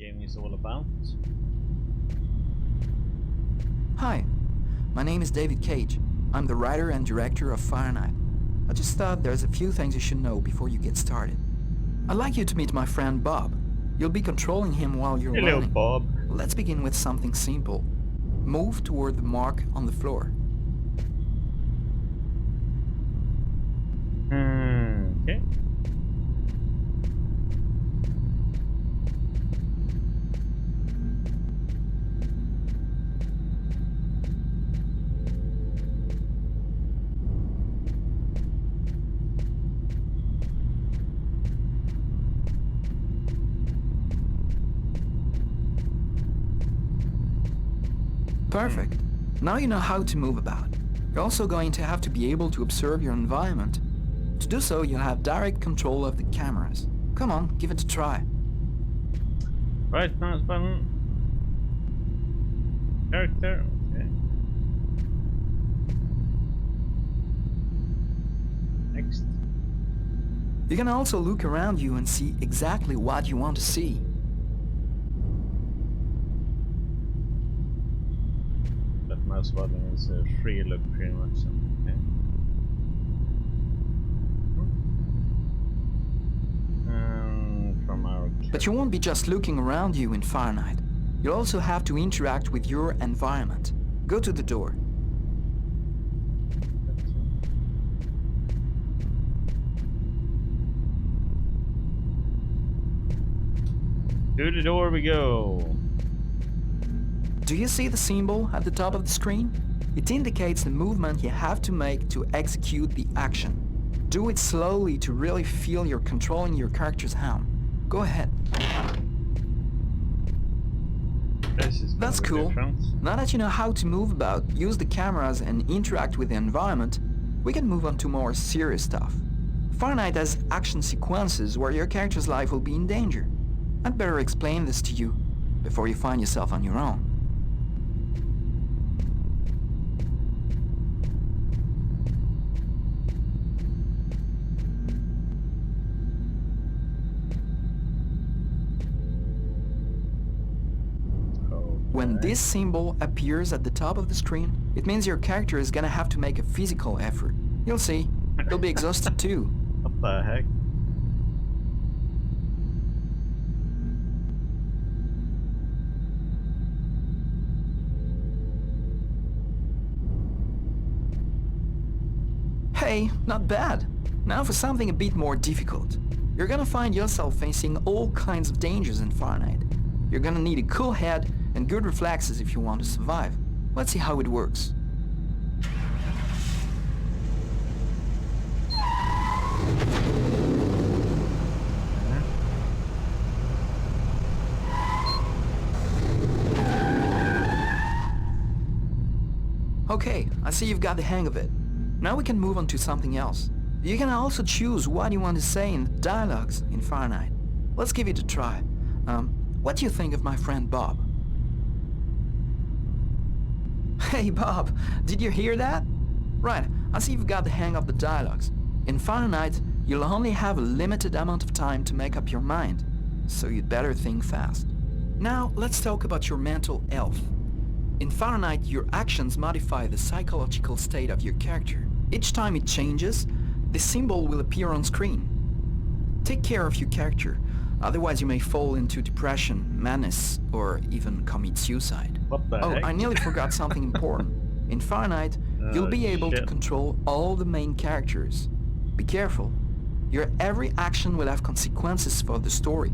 game is all about. Hi, my name is David Cage. I'm the writer and director of Fahrenheit. I just thought there's a few things you should know before you get started. I'd like you to meet my friend Bob. You'll be controlling him while you're Hello, learning. Bob. Let's begin with something simple. Move toward the mark on the floor. Okay. Perfect. Now you know how to move about. You're also going to have to be able to observe your environment. To do so, you'll have direct control of the cameras. Come on, give it a try. Right mouse button. Character. Okay. Next. You can also look around you and see exactly what you want to see. That mouse button is a free look pretty much. Okay. From our But you won't be just looking around you in Fahrenheit. You'll also have to interact with your environment. Go to the door. To the door we go. Do you see the symbol at the top of the screen? It indicates the movement you have to make to execute the action. Do it slowly to really feel you're controlling your character's hand. Go ahead. That's cool. Different. Now that you know how to move about, use the cameras and interact with the environment, we can move on to more serious stuff. Fahrenheit has action sequences where your character's life will be in danger. I'd better explain this to you before you find yourself on your own. When this symbol appears at the top of the screen, it means your character is gonna have to make a physical effort. You'll see, you'll be exhausted too. What the heck? Hey, not bad. Now for something a bit more difficult. You're gonna find yourself facing all kinds of dangers in Fahrenheit. You're gonna need a cool head and good reflexes if you want to survive. Let's see how it works. Okay, I see you've got the hang of it. Now we can move on to something else. You can also choose what you want to say in dialogues in Fahrenheit. Let's give it a try. What do you think of my friend Bob? Hey Bob, did you hear that? Right, I see you've got the hang of the dialogues. In Fahrenheit, you'll only have a limited amount of time to make up your mind, so you'd better think fast. Now, let's talk about your mental health. In Fahrenheit, your actions modify the psychological state of your character. Each time it changes, the symbol will appear on screen. Take care of your character, otherwise you may fall into depression, madness, or even commit suicide. What the Oh, heck? I nearly forgot something important. In Fahrenheit, you'll be able to control all the main characters. Be careful. Your every action will have consequences for the story.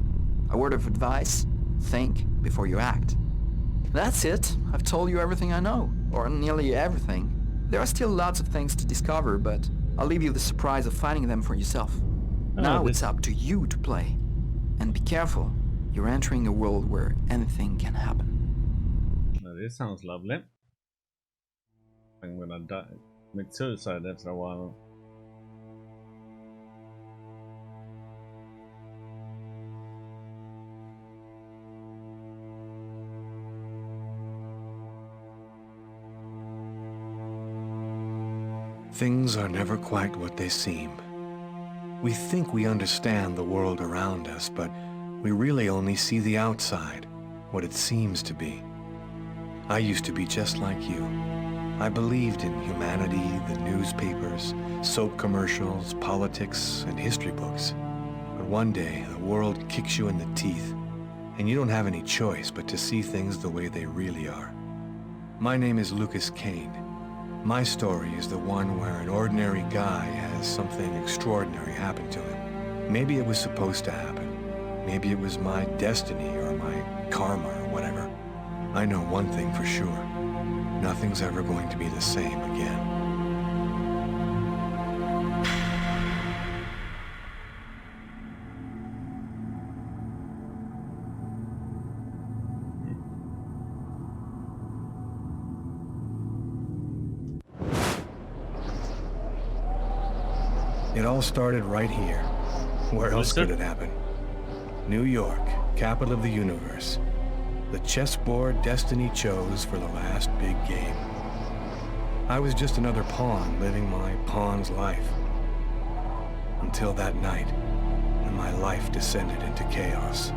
A word of advice, think before you act. That's it. I've told you everything I know, or nearly everything. There are still lots of things to discover, but I'll leave you the surprise of finding them for yourself. Now it's up to you to play. And be careful, you're entering a world where anything can happen. This sounds lovely. I'm gonna die. Commit suicide after a while. Things are never quite what they seem. We think we understand the world around us, but We really only see the outside, what it seems to be. I used to be just like you. I believed in humanity, the newspapers, soap commercials, politics, and history books. But one day, the world kicks you in the teeth, and you don't have any choice but to see things the way they really are. My name is Lucas Kane. My story is the one where an ordinary guy has something extraordinary happen to him. Maybe it was supposed to happen. Maybe it was my destiny or my karma or whatever. I know one thing for sure. Nothing's ever going to be the same again. It all started right here. Where else could it happen? New York, capital of the universe. The chessboard destiny chose for the last big game. I was just another pawn living my pawn's life. Until that night, when my life descended into chaos.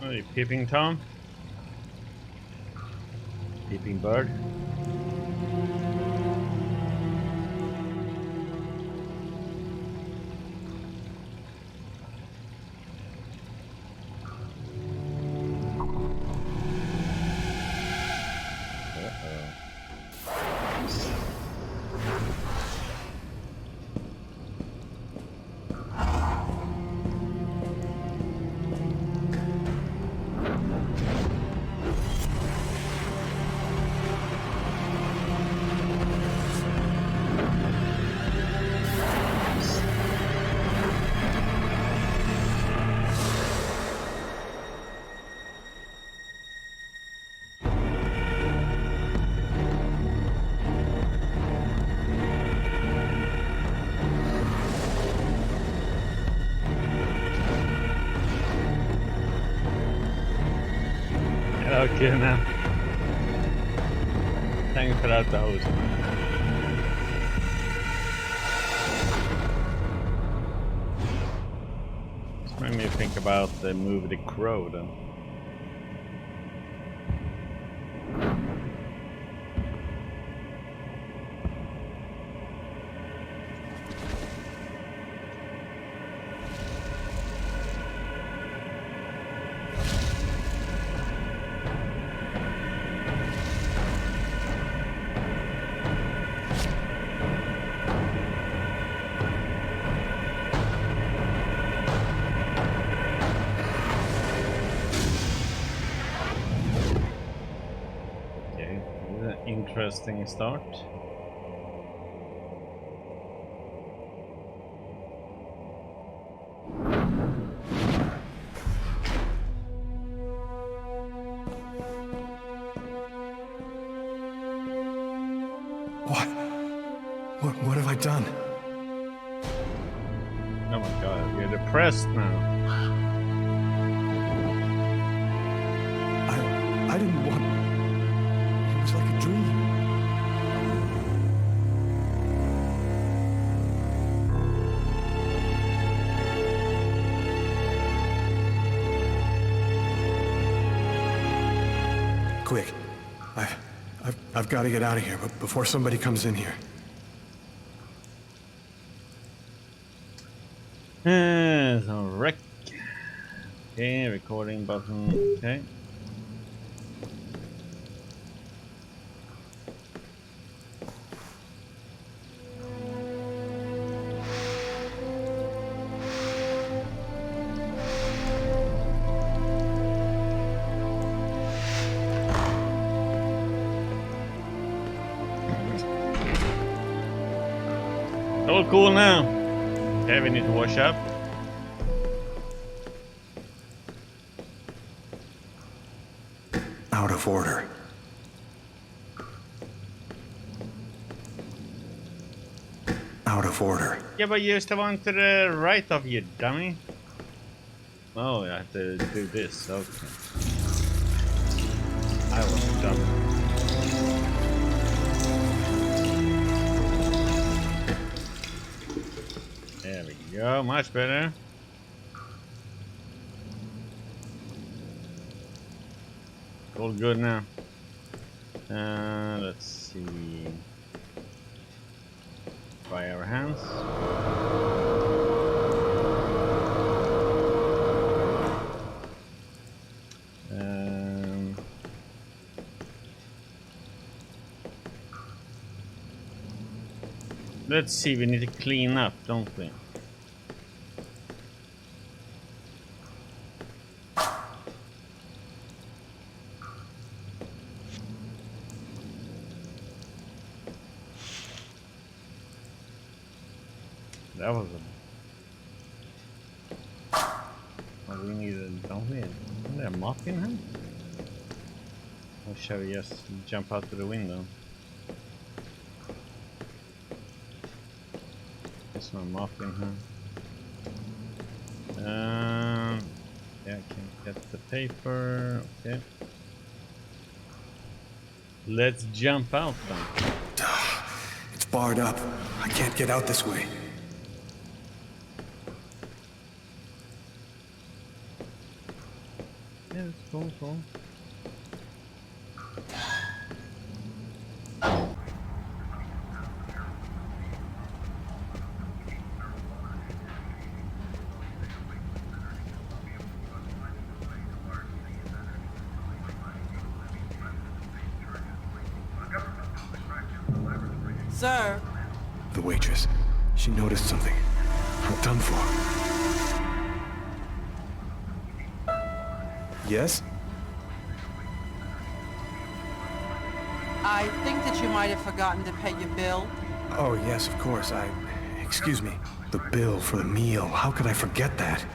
Are you peeping Tom? Peeping bird? Okay, man. Thanks for that host. This made me think about the movie The Crow then. Interesting start. What have I done? Oh my god, you're depressed now. I didn't want... It was like a dream. Quick. I've got to get out of here, but before somebody comes in here. So rec. Okay, recording button. Okay. All cool now. Okay, we need to wash up. Out of order. Out of order. Yeah, but you used the one to the right of you, dummy. Oh, I have to do this. Okay. I was dumb. There we go. Much better. All good now. Let's see. Dry our hands. Let's see, we need to clean up, don't we? That was a... Oh, we need a... Don't we? Isn't there a mop in here? Or shall we just jump out to the window? There's no mop in here. Yeah, I can get the paper. Okay. Let's jump out then. It's barred up. I can't get out this way. Yeah, that's cool. Sir. The waitress. She noticed something. I'm done for. Yes? I think that you might have forgotten to pay your bill. Oh, yes, of course. Excuse me. The bill for the meal. How could I forget that?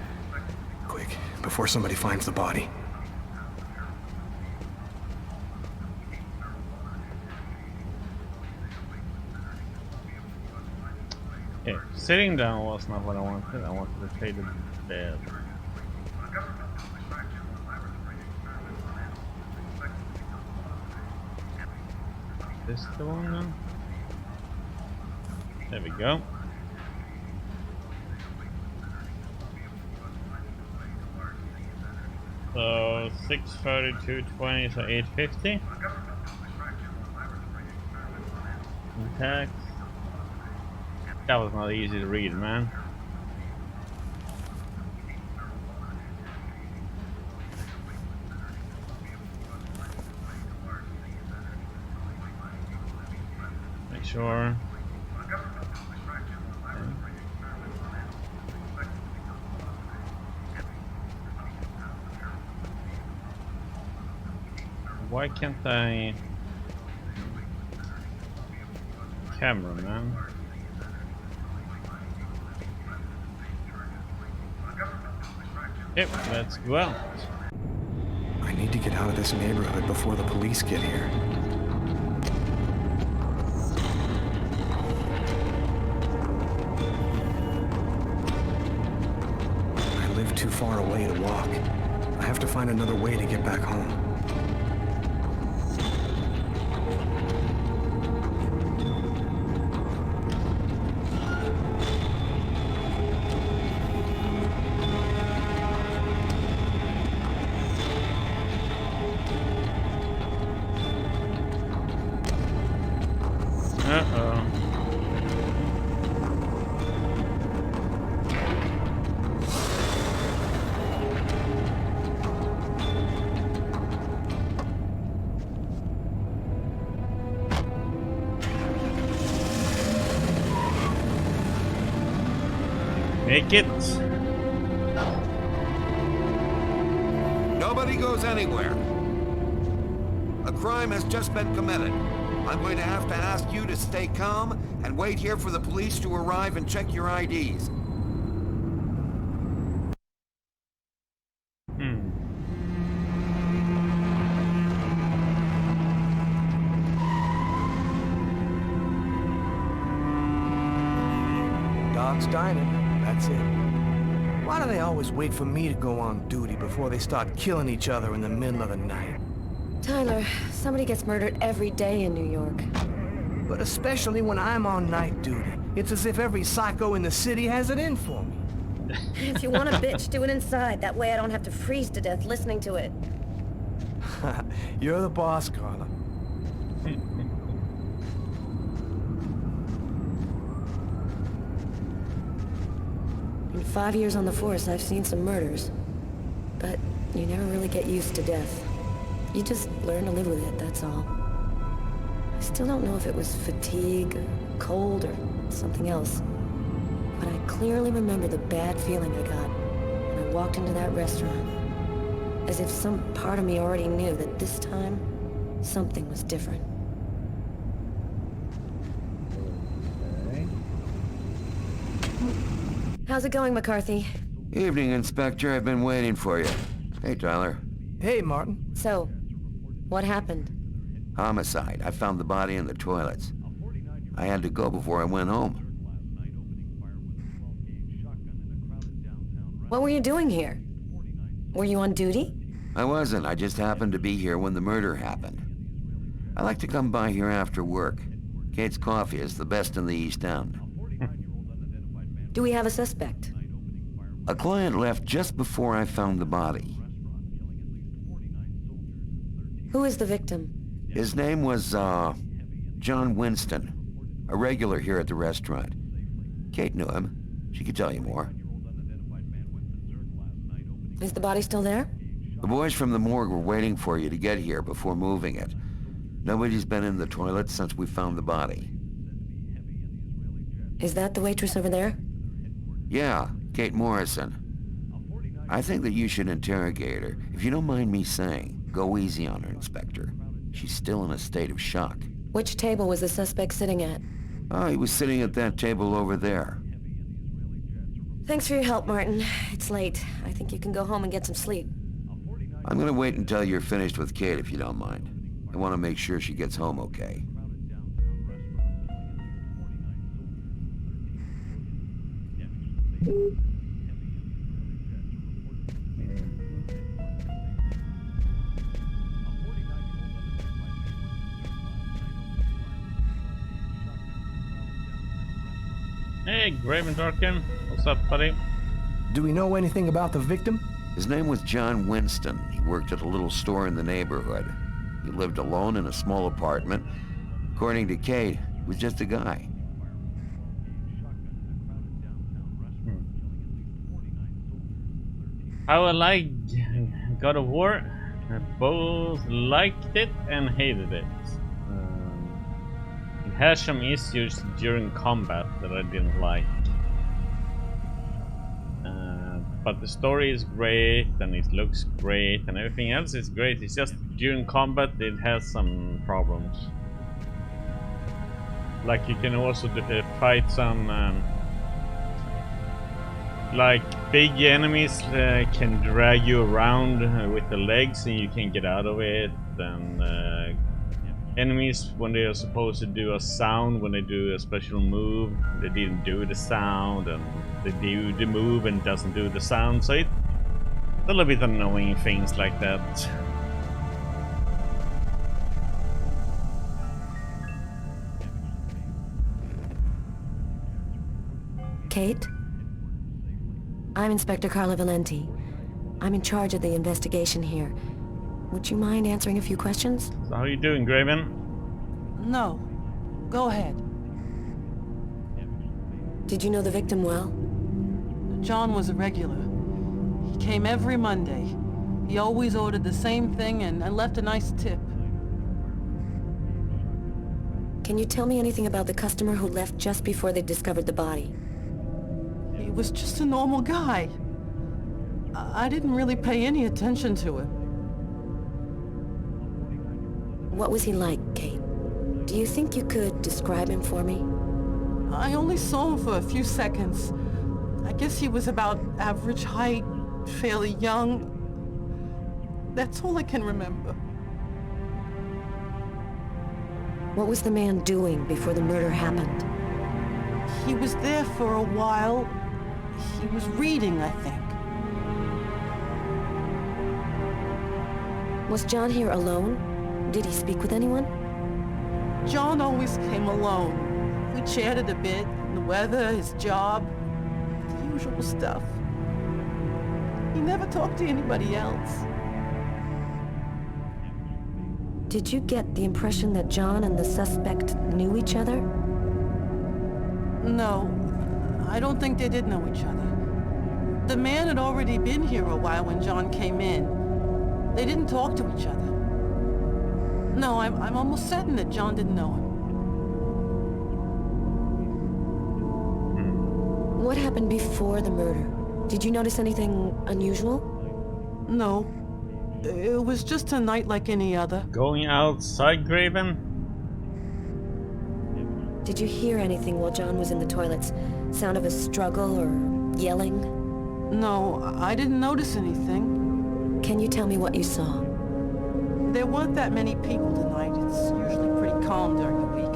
Quick, before somebody finds the body. Okay, sitting down was not what I wanted. I wanted to pay the bill. This the one now? There we go. So 632.20, so 850. Tax. That was not easy to read, man. Make sure. Why can't I... Camera, man. Yep, let's go out. I need to get out of this neighborhood before the police get here. I live too far away to walk. I have to find another way to get back home. Make it. Nobody goes anywhere. A crime has just been committed. I'm going to have to ask you to stay calm and wait here for the police to arrive and check your IDs. Dog's Diner, that's it. Why do they always wait for me to go on duty before they start killing each other in the middle of the night? Tyler, somebody gets murdered every day in New York. But especially when I'm on night duty. It's as if every psycho in the city has it in for me. If you want a bitch, do it inside. That way I don't have to freeze to death listening to it. You're the boss, Carla. In 5 years on the force, I've seen some murders. But you never really get used to death. You just learn to live with it, that's all. I still don't know if it was fatigue, or cold, or something else. But I clearly remember the bad feeling I got when I walked into that restaurant. As if some part of me already knew that this time, something was different. Okay. How's it going, McCarthy? Evening, Inspector. I've been waiting for you. Hey, Tyler. Hey, Martin. So, what happened? Homicide. I found the body in the toilets. I had to go before I went home. What were you doing here? Were you on duty? I wasn't. I just happened to be here when the murder happened. I like to come by here after work. Kate's Coffee is the best in the East End. Do we have a suspect? A client left just before I found the body. Who is the victim? His name was, John Winston. A regular here at the restaurant. Kate knew him. She could tell you more. Is the body still there? The boys from the morgue were waiting for you to get here before moving it. Nobody's been in the toilet since we found the body. Is that the waitress over there? Yeah, Kate Morrison. I think that you should interrogate her. If you don't mind me saying, go easy on her, Inspector. She's still in a state of shock. Which table was the suspect sitting at? Oh, he was sitting at that table over there. Thanks for your help, Martin. It's late. I think you can go home and get some sleep. I'm gonna wait until you're finished with Kate, if you don't mind. I want to make sure she gets home okay. Hey, Graven Darkin. What's up, buddy? Do we know anything about the victim? His name was John Winston. He worked at a little store in the neighborhood. He lived alone in a small apartment. According to Kate, he was just a guy. How I like God of War. I both liked it and hated it. It has some issues during combat that I didn't like. But the story is great and it looks great and everything else is great. It's just during combat it has some problems. Like you can also fight some like big enemies can drag you around with the legs and you can get out of it, and enemies when they are supposed to do a sound, when they do a special move, they didn't do the sound, and they do the move and doesn't do the sound, so it's a little bit annoying things like that. Kate? I'm Inspector Carla Valenti. I'm in charge of the investigation here. Would you mind answering a few questions? So how you doing, Graven? No. Go ahead. Did you know the victim well? John was a regular. He came every Monday. He always ordered the same thing and left a nice tip. Can you tell me anything about the customer who left just before they discovered the body? He was just a normal guy. I didn't really pay any attention to him. What was he like, Kate? Do Do you think you could describe him for me? I only saw him for a few seconds. I guess he was about average height, fairly young. That's all I can remember. What was the man doing before the murder happened? He was there for a while. He was reading, I think. Was John here alone? Did he speak with anyone? John always came alone. We chatted a bit, the weather, his job, the usual stuff. He never talked to anybody else. Did you get the impression that John and the suspect knew each other? No, I don't think they did know each other. The man had already been here a while when John came in. They didn't talk to each other. No, I'm almost certain that John didn't know him. What happened before the murder? Did you notice anything unusual? No. It was just a night like any other. Going outside, Graven? Did you hear anything while John was in the toilets? Sound of a struggle or yelling? No, I didn't notice anything. Can you tell me what you saw? There weren't that many people tonight. It's usually pretty calm during the week.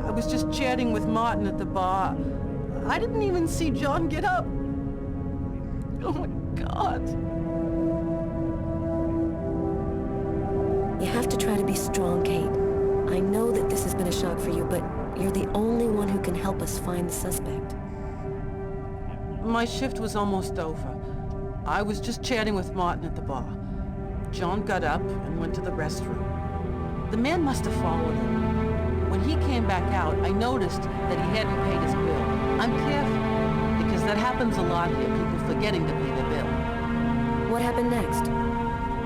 I was just chatting with Martin at the bar. I didn't even see John get up. Oh my God. You have to try to be strong, Kate. I know that this has been a shock for you, but you're the only one who can help us find the suspect. My shift was almost over. I was just chatting with Martin at the bar. John got up and went to the restroom. The man must have followed him. When he came back out, I noticed that he hadn't paid his bill. I'm careful, because that happens a lot here, people forgetting to pay their bill. What happened next?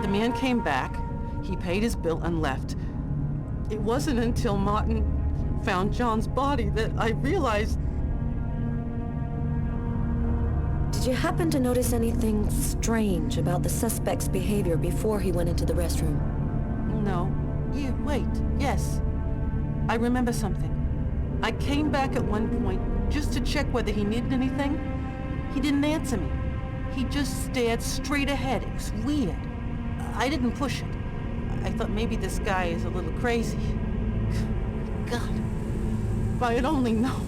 The man came back, he paid his bill and left. It wasn't until Martin found John's body that I realized... Did you happen to notice anything strange about the suspect's behavior before he went into the restroom? No. Wait, yes. I remember something. I came back at one point just to check whether he needed anything. He didn't answer me. He just stared straight ahead. It was weird. I didn't push it. I thought maybe this guy is a little crazy. God, if I had only known.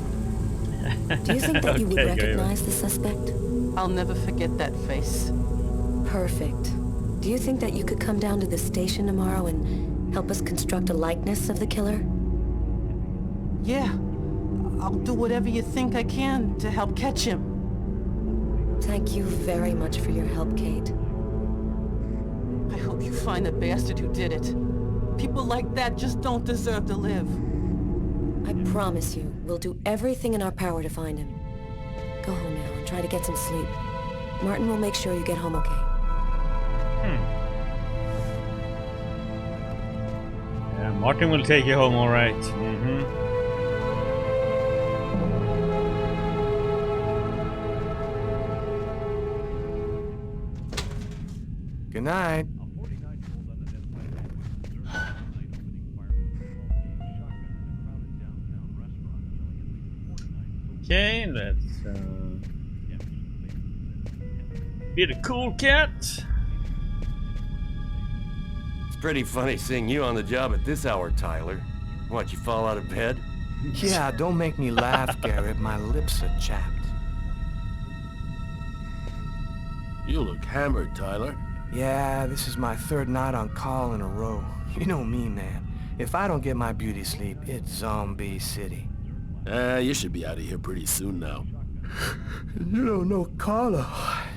Do you think that you would Okay, recognize the suspect? I'll never forget that face. Perfect. Do you think that you could come down to the station tomorrow and help us construct a likeness of the killer? Yeah. I'll do whatever you think I can to help catch him. Thank you very much for your help, Kate. I hope you find the bastard who did it. People like that just don't deserve to live. I promise you, we'll do everything in our power to find him. Go home now and try to get some sleep. Martin will make sure you get home okay. Yeah, Martin will take you home, all right. Mm-hmm. Good night. Okay, let's be the cool cat. It's pretty funny seeing you on the job at this hour, Tyler. What, you fall out of bed? Yeah, don't make me laugh, Garrett. My lips are chapped. You look hammered, Tyler. Yeah, this is my third night on call in a row. You know me, man. If I don't get my beauty sleep, it's Zombie City. You should be out of here pretty soon now. You don't know Carla.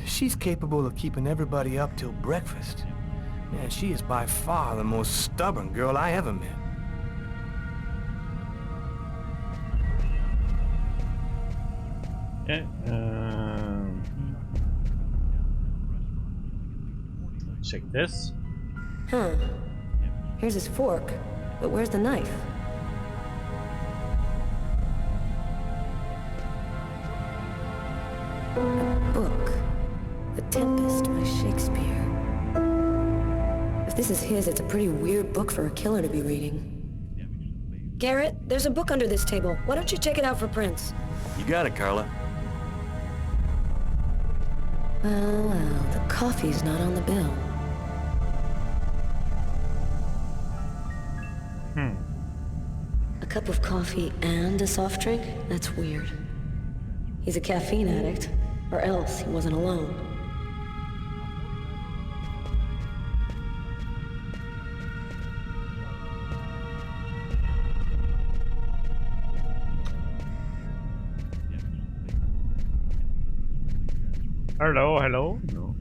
She's capable of keeping everybody up till breakfast. Man, she is by far the most stubborn girl I ever met. Okay, check this. Huh. Here's his fork, but where's the knife? A book. The Tempest by Shakespeare. If this is his, it's a pretty weird book for a killer to be reading. Garrett, there's a book under this table. Why don't you check it out for prints? You got it, Carla. Well, the coffee's not on the bill. A cup of coffee and a soft drink? That's weird. He's a caffeine addict, or else he wasn't alone. Hello, hello. No.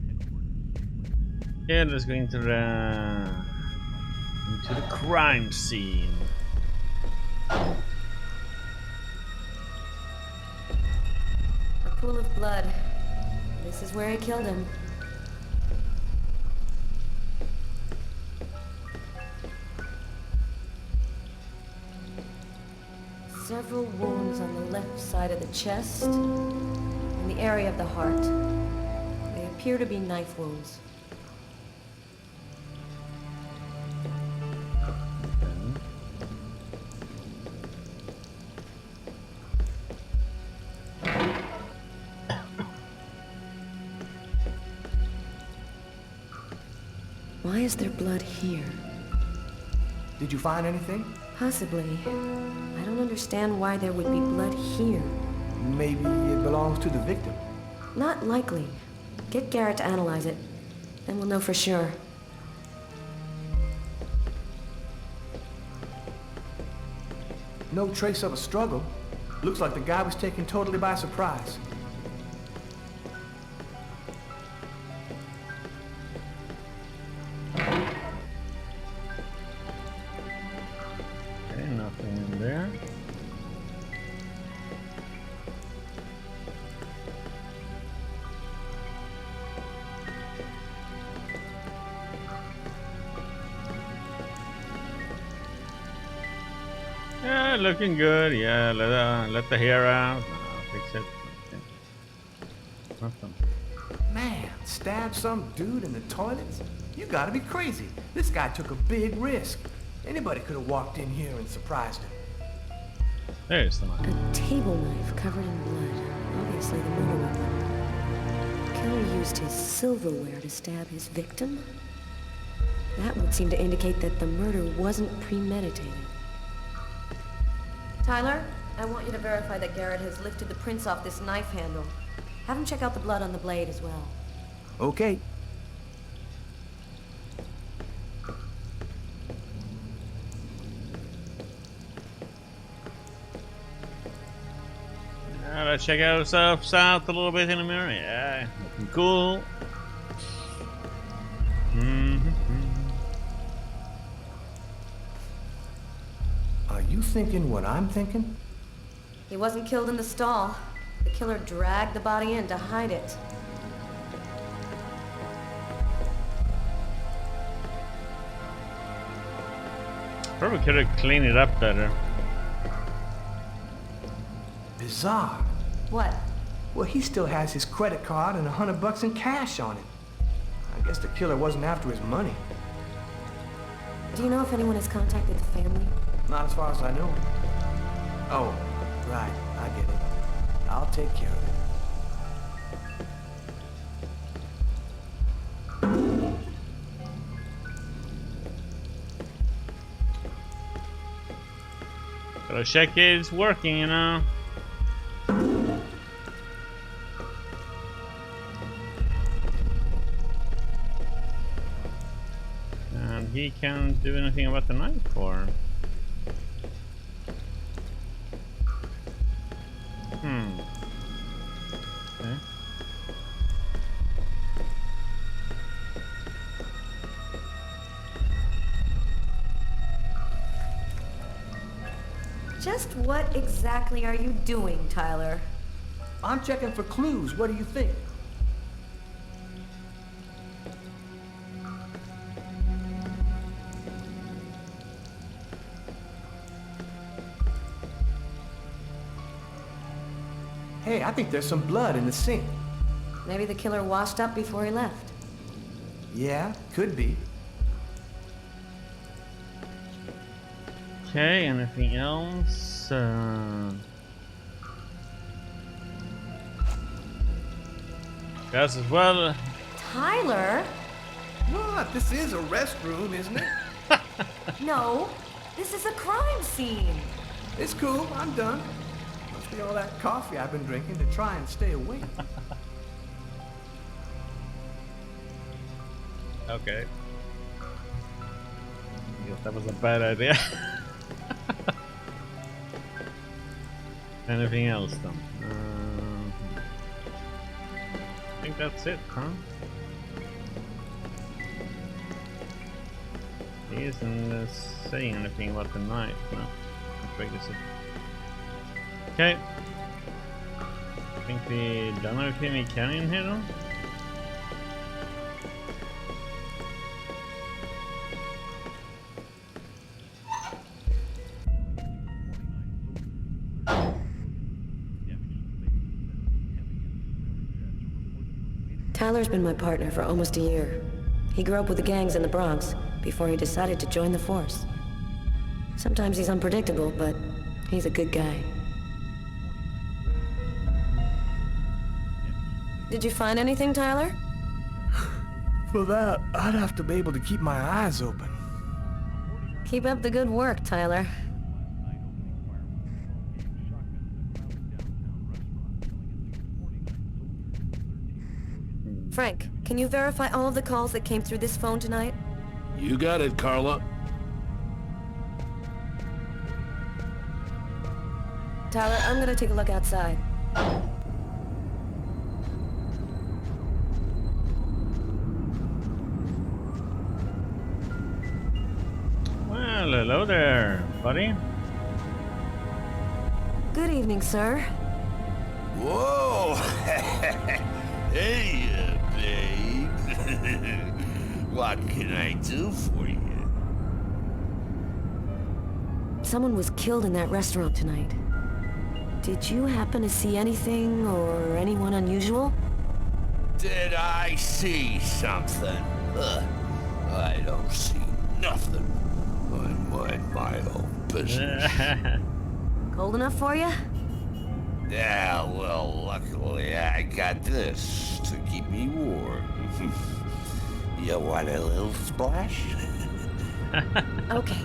Yeah, let's go into the crime scene. A pool of blood. This is where he killed him. Several wounds on the left side of the chest and the area of the heart. They appear to be knife wounds. Why is there blood here? Did you find anything? Possibly. I don't understand why there would be blood here. Maybe it belongs to the victim. Not likely. Get Garrett to analyze it. Then we'll know for sure. No trace of a struggle. Looks like the guy was taken totally by surprise. Okay, nothing in there. Yeah, looking good. Yeah, let the hair out. Fix it. Okay. Nothing. Man, stabbed some dude in the toilets? You gotta be crazy. This guy took a big risk. Anybody could have walked in here and surprised him. There's the knife. A table knife covered in blood. Obviously the murder weapon. The killer used his silverware to stab his victim? That would seem to indicate that the murder wasn't premeditated. Tyler, I want you to verify that Garrett has lifted the prints off this knife handle. Have him check out the blood on the blade as well. Okay. Let's check ourselves out a little bit in the mirror. Yeah, looking cool. Are you thinking what I'm thinking? He wasn't killed in the stall. The killer dragged the body in to hide it. Probably could have cleaned it up better. Bizarre. What? Well, he still has his credit card and $100 in cash on him. I guess the killer wasn't after his money. Do you know if anyone has contacted the family? Not as far as I know. Oh, right. I get it. I'll take care of it. Gotta check it's working, you know. And he can't do anything about the knife, or? Okay. Just what exactly are you doing, Tyler? I'm checking for clues. What do you think? Hey, I think there's some blood in the sink. Maybe the killer washed up before he left. Yeah, could be. Okay, anything else? Gas as well. Tyler? What? This is a restroom, isn't it? No, this is a crime scene. It's cool. I'm done. Must be all that coffee I've been drinking to try and stay awake. Okay. I guess that was a bad idea. Anything else then? I think that's it, huh? He isn't saying anything about the night, no. I think it's it. Okay. I think we done everything we can in here though. Tyler's been my partner for almost a year. He grew up with the gangs in the Bronx before he decided to join the force. Sometimes he's unpredictable, but he's a good guy. Did you find anything, Tyler? For that, I'd have to be able to keep my eyes open. Keep up the good work, Tyler. Frank, can you verify all of the calls that came through this phone tonight? You got it, Carla. Tyler, I'm gonna take a look outside. Well, hello there, buddy. Good evening, sir. Whoa! Hey, babe. What can I do for you? Someone was killed in that restaurant tonight. Did you happen to see anything or anyone unusual? Did I see something? I don't see nothing. I mind my own business. Cold enough for you? Yeah, well, luckily I got this to keep me warm. You want a little splash? Okay,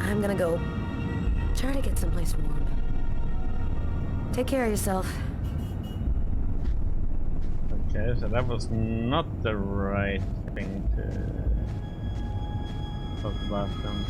I'm gonna go try to get someplace warm. Take care of yourself. Okay, so that was not the right thing to talk about them.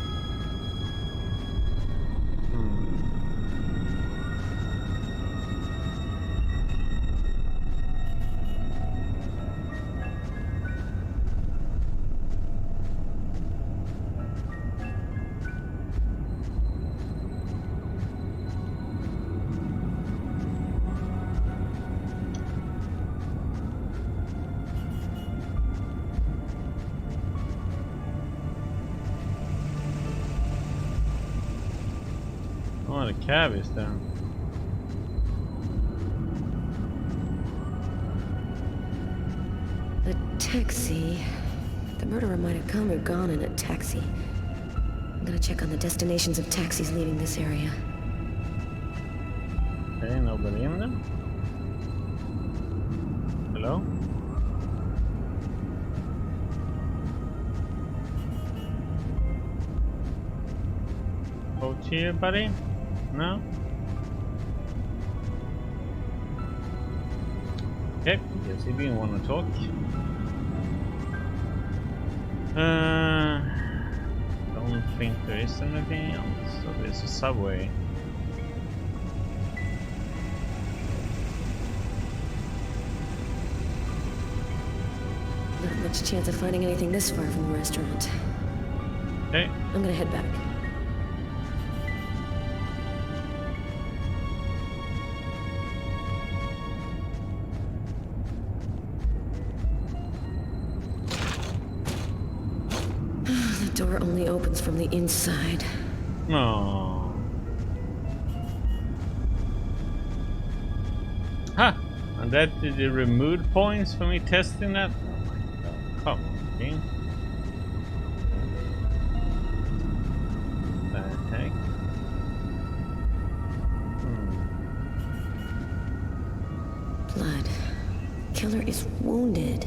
Oh, the cab is down. A taxi. The murderer might have come or gone in a taxi. I'm gonna check on the destinations of taxis leaving this area. Okay, nobody in them. Hello? Out here, buddy? No? Okay, guess he didn't want to talk. Don't think there is anything else. So there's a subway. Not much chance of finding anything this far from the restaurant. Okay. I'm gonna head back. The door only opens from the inside. No. Huh. And that did it remove points for me testing that? Oh, okay. The heck? killer is wounded.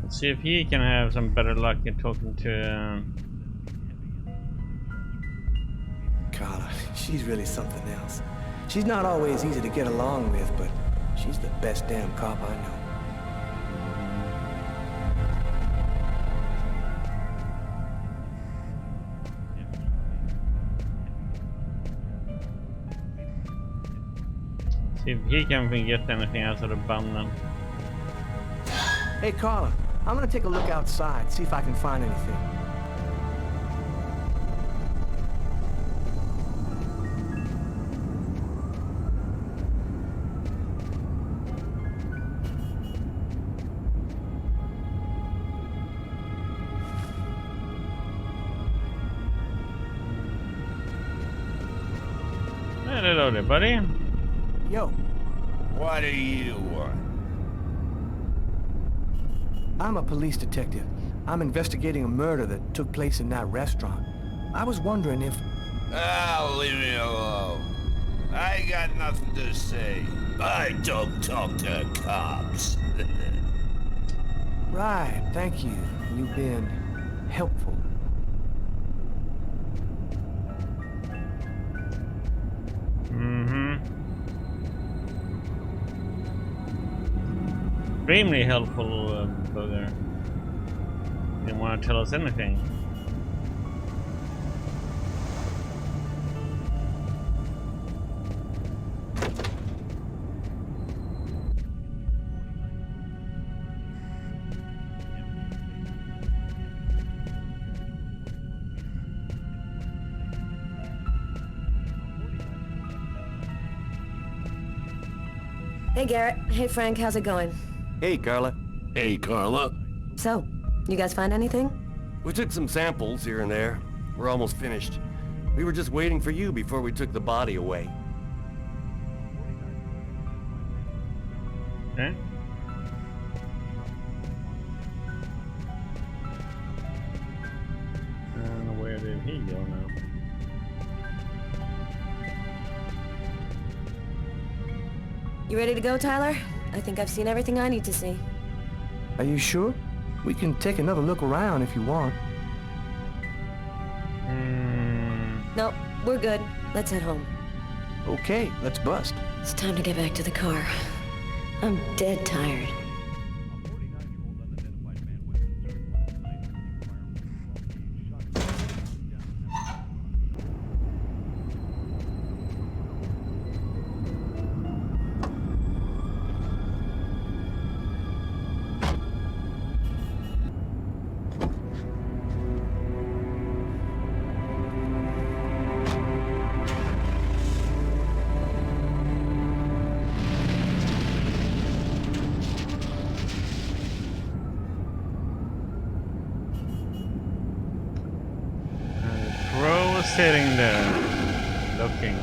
Let's see if he can have some better luck in talking to. Carla, she's really something else. She's not always easy to get along with, but she's the best damn cop I know. See if he can get anything out of the bundle. Hey, Carla, I'm gonna take a look outside, see if I can find anything. Hello there, buddy. Yo, What do you want? I'm a police detective. I'm investigating a murder that took place in that restaurant. I was wondering if... Oh, leave me alone. I ain't got nothing to say. I don't talk to cops. Right, thank you. You've been helpful. Extremely helpful, bugger. Didn't want to tell us anything. Hey, Garrett. Hey, Frank. How's it going? Hey, Carla. Hey, Carla. So, you guys find anything? We took some samples here and there. We're almost finished. We were just waiting for you before we took the body away. Okay. And where did he go now? You ready to go, Tyler? I think I've seen everything I need to see. Are you sure? We can take another look around if you want. Nope, we're good. Let's head home. Okay, let's bust. It's time to get back to the car. I'm dead tired. Sitting there, looking.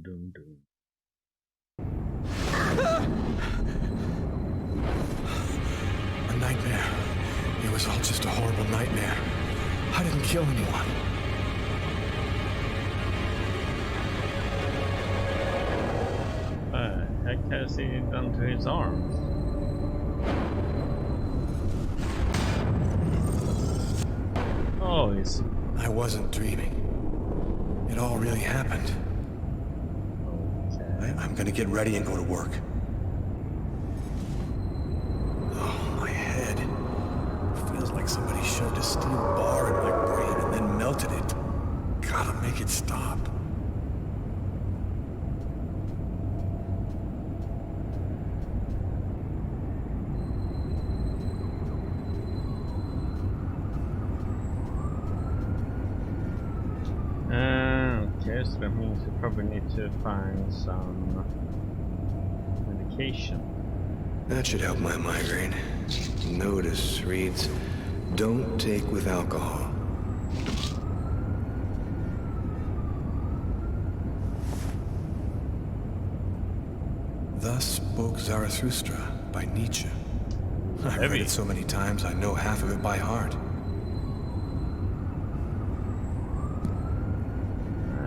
Dum, dum. A nightmare. It was all just a horrible nightmare. I didn't kill anyone. What the heck has he done to his arms? Oh, he's... I wasn't dreaming. It all really happened. Okay. I'm gonna get ready and go to work. Oh, my head. Feels like somebody shoved a steel bar in my brain and then melted it. Gotta make it stop. Okay, so that means we probably need to find some medication. That should help my migraine. Notice reads, don't take with alcohol. Thus spoke Zarathustra by Nietzsche. I've read it so many times I know half of it by heart.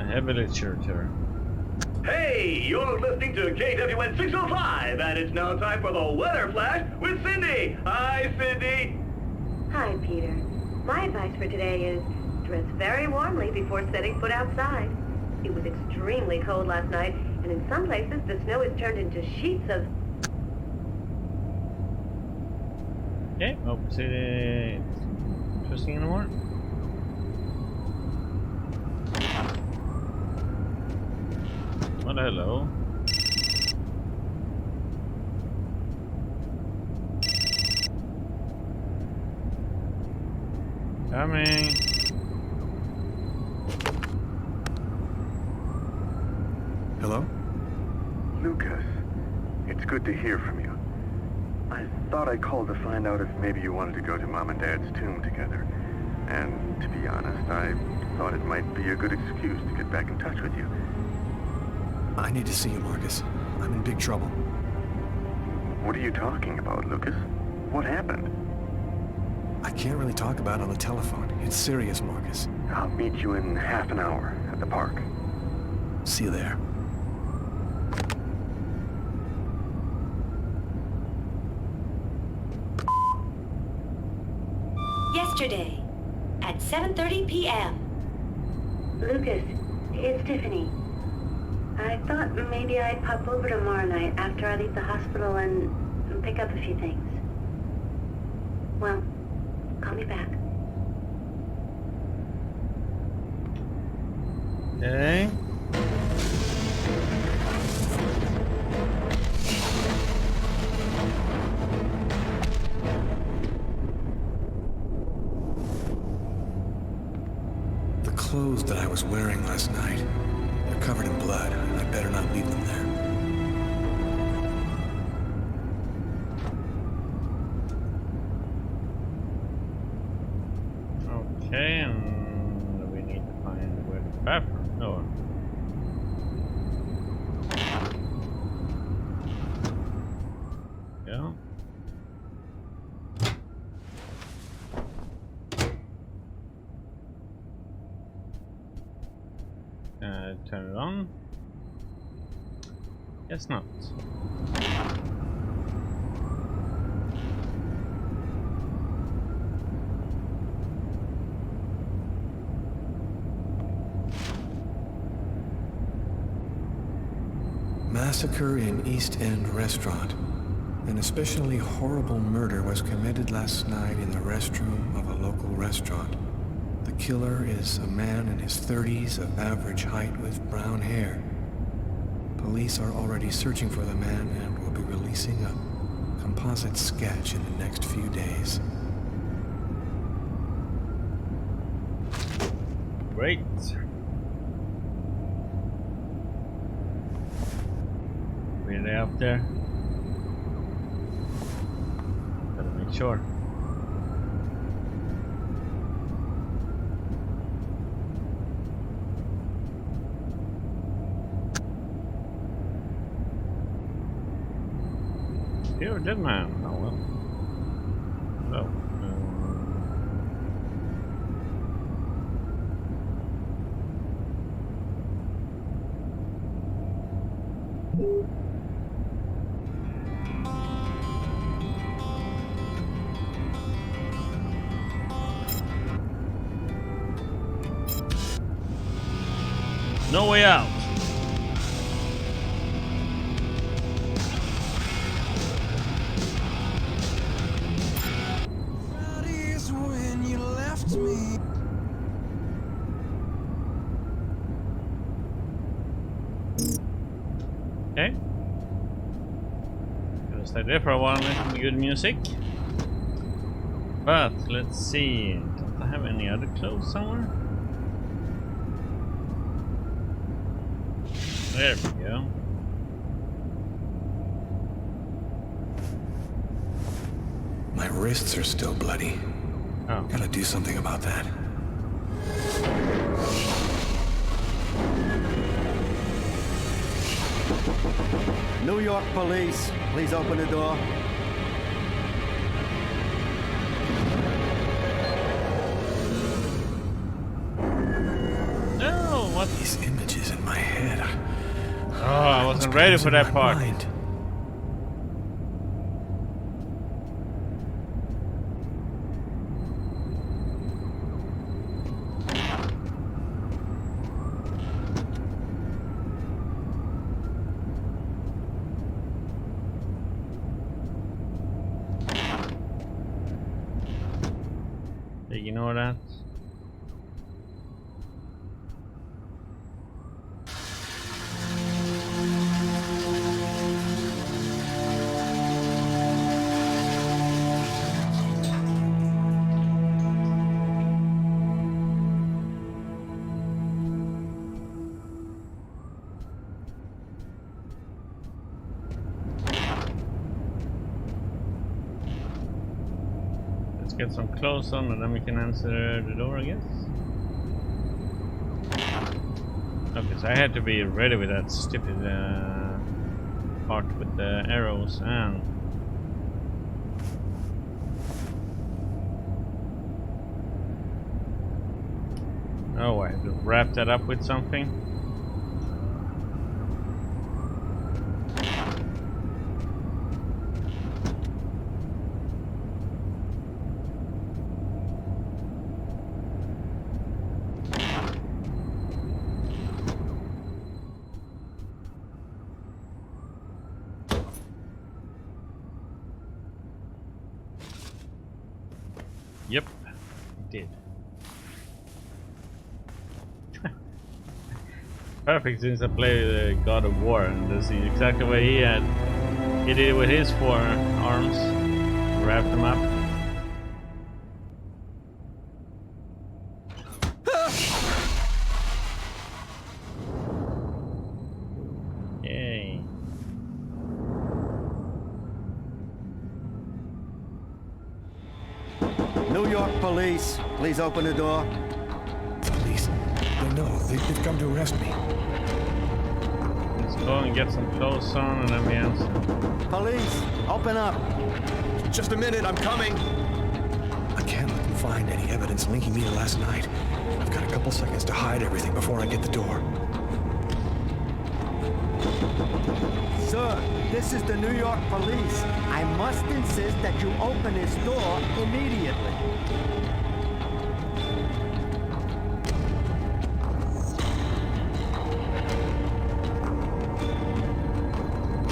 Heavy literature. Hey, you're listening to JWN 605, and it's now time for the weather flash with Cindy. Hi, Cindy. Hi, Peter. My advice for today is dress very warmly before setting foot outside. It was extremely cold last night, and in some places the snow has turned into sheets of... Okay, hope it's interesting anymore. Well, hello. Coming. Hello? Lucas, it's good to hear from you. I thought I called to find out if maybe you wanted to go to Mom and Dad's tomb together. And to be honest, I thought it might be a good excuse to get back in touch with you. I need to see you, Marcus. I'm in big trouble. What are you talking about, Lucas? What happened? I can't really talk about it on the telephone. It's serious, Marcus. I'll meet you in half an hour at the park. See you there. Yesterday, at 7:30 p.m. Lucas, it's Tiffany. I thought maybe I'd pop over tomorrow night after I leave the hospital and pick up a few things. Well, call me back. Okay. The clothes that I was wearing last night, they're covered in blood. I better not leave them there. Okay, and we need to find where the bathroom. Oh. Yeah. Turn it on. Guess not. Massacre in East End restaurant. An especially horrible murder was committed last night in the restroom of a local restaurant. The killer is a man in his 30s of average height with brown hair. Police are already searching for the man and will be releasing a composite sketch in the next few days. Great. Really up there? Gotta make sure. You're a dead man. Oh well. Well. No way out. Okay. Gonna stay there for a while making good music. But let's see. Don't I have any other clothes somewhere? There we go. My wrists are still bloody. Oh. Gotta do something about that. New York police, please open the door. No, what? These images in my head. Oh, I wasn't ready for that part. Mind. Ignore that. Get some clothes on and then we can answer the door, I guess. Okay, so I had to be ready with that stupid part with the arrows and... Oh, I have to wrap that up with something. Yep, it did. Perfect, since I play God of War, and this is exactly what he had. He did it with his 4 arms, wrapped them up. Yay. New York police, please open the door. Police? They know. They've come to arrest me. Let's go and get some clothes on and then we answer. Police, open up. Just a minute, I'm coming. I can't let them find any evidence linking me to last night. I've got a couple seconds to hide everything before I get the door. Sir, this is the New York police. I must insist that you open this door immediately.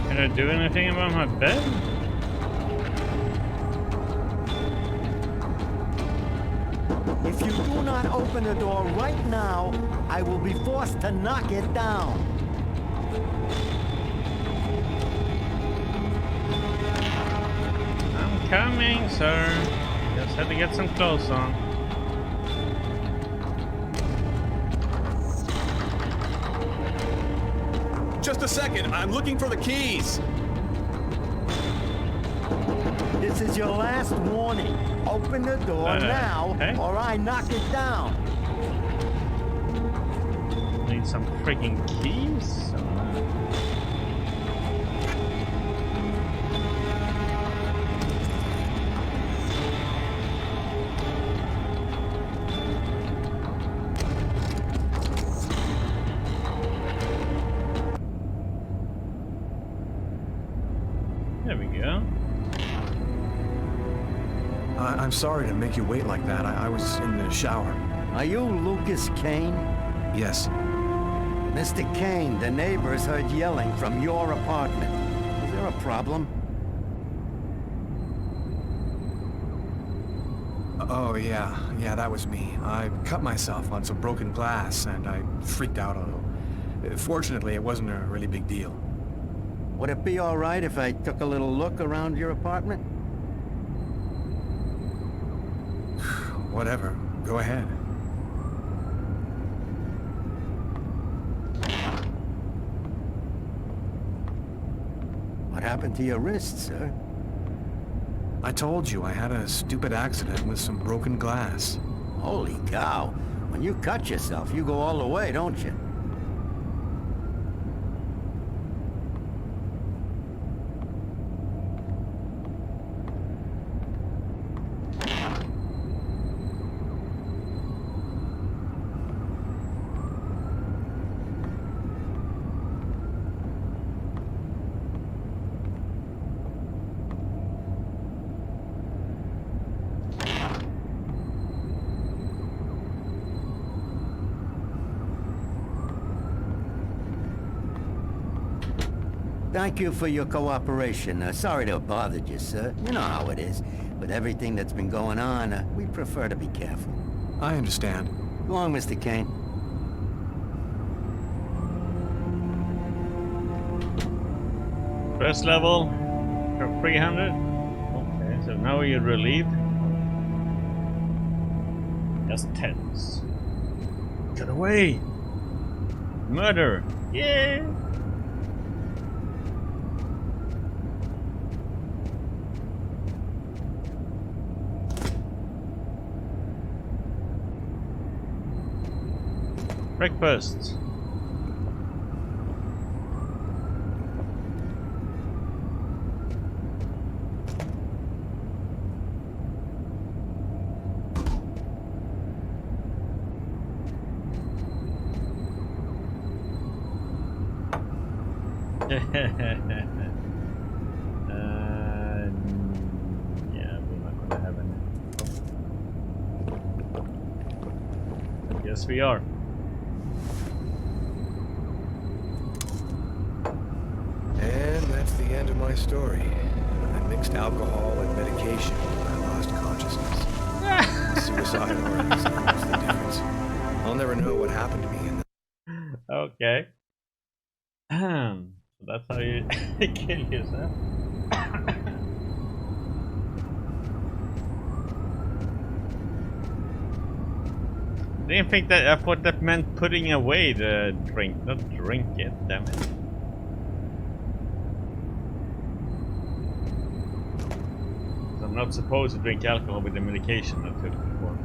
Can I do anything about my bed? If you do not open the door right now, I will be forced to knock it down. I'm coming, sir. Just had to get some clothes on. Just a second, I'm looking for the keys. This is your last warning. Open the door now, okay. or I knock it down. Need some freaking keys? There we go. I'm sorry to make you wait like that. I was in the shower. Are you Lucas Kane? Yes. Mr. Kane, the neighbors heard yelling from your apartment. Is there a problem? Oh, yeah. Yeah, that was me. I cut myself on some broken glass, and I freaked out a little. Fortunately, it wasn't a really big deal. Would it be all right if I took a little look around your apartment? Whatever. Go ahead. What happened to your wrist, sir? I told you I had a stupid accident with some broken glass. Holy cow. When you cut yourself, you go all the way, don't you? Thank you for your cooperation. Sorry to have bothered you, sir. You know how it is. With everything that's been going on, we prefer to be careful. I understand. Go on, Mr. Kane. First level for 300. Okay, so now you're relieved. Just tense. Get away! Murder! Yeah! Breakfast. Yeah, we're not gonna have any. Yes, we are. And that's the end of my story. I mixed alcohol and medication when I lost consciousness. Suicide already, so what's the difference? I'll never know what happened to me in Okay. So that's how you kill yourself. Didn't think that. I thought that meant putting away the drink, not drink it. Damn it. So I'm not supposed to drink alcohol with the medication I took before.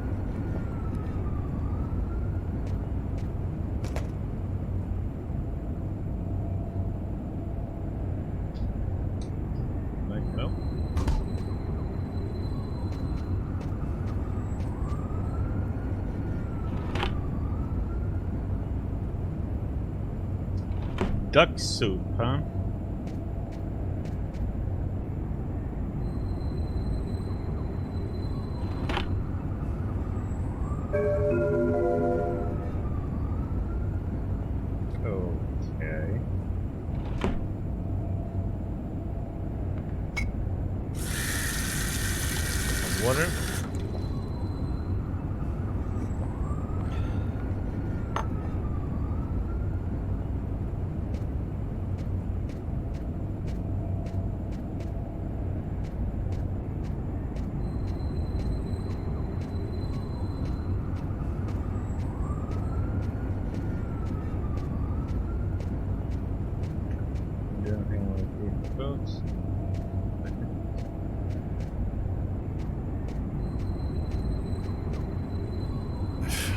Like so. Duck soup, huh? Okay. Water.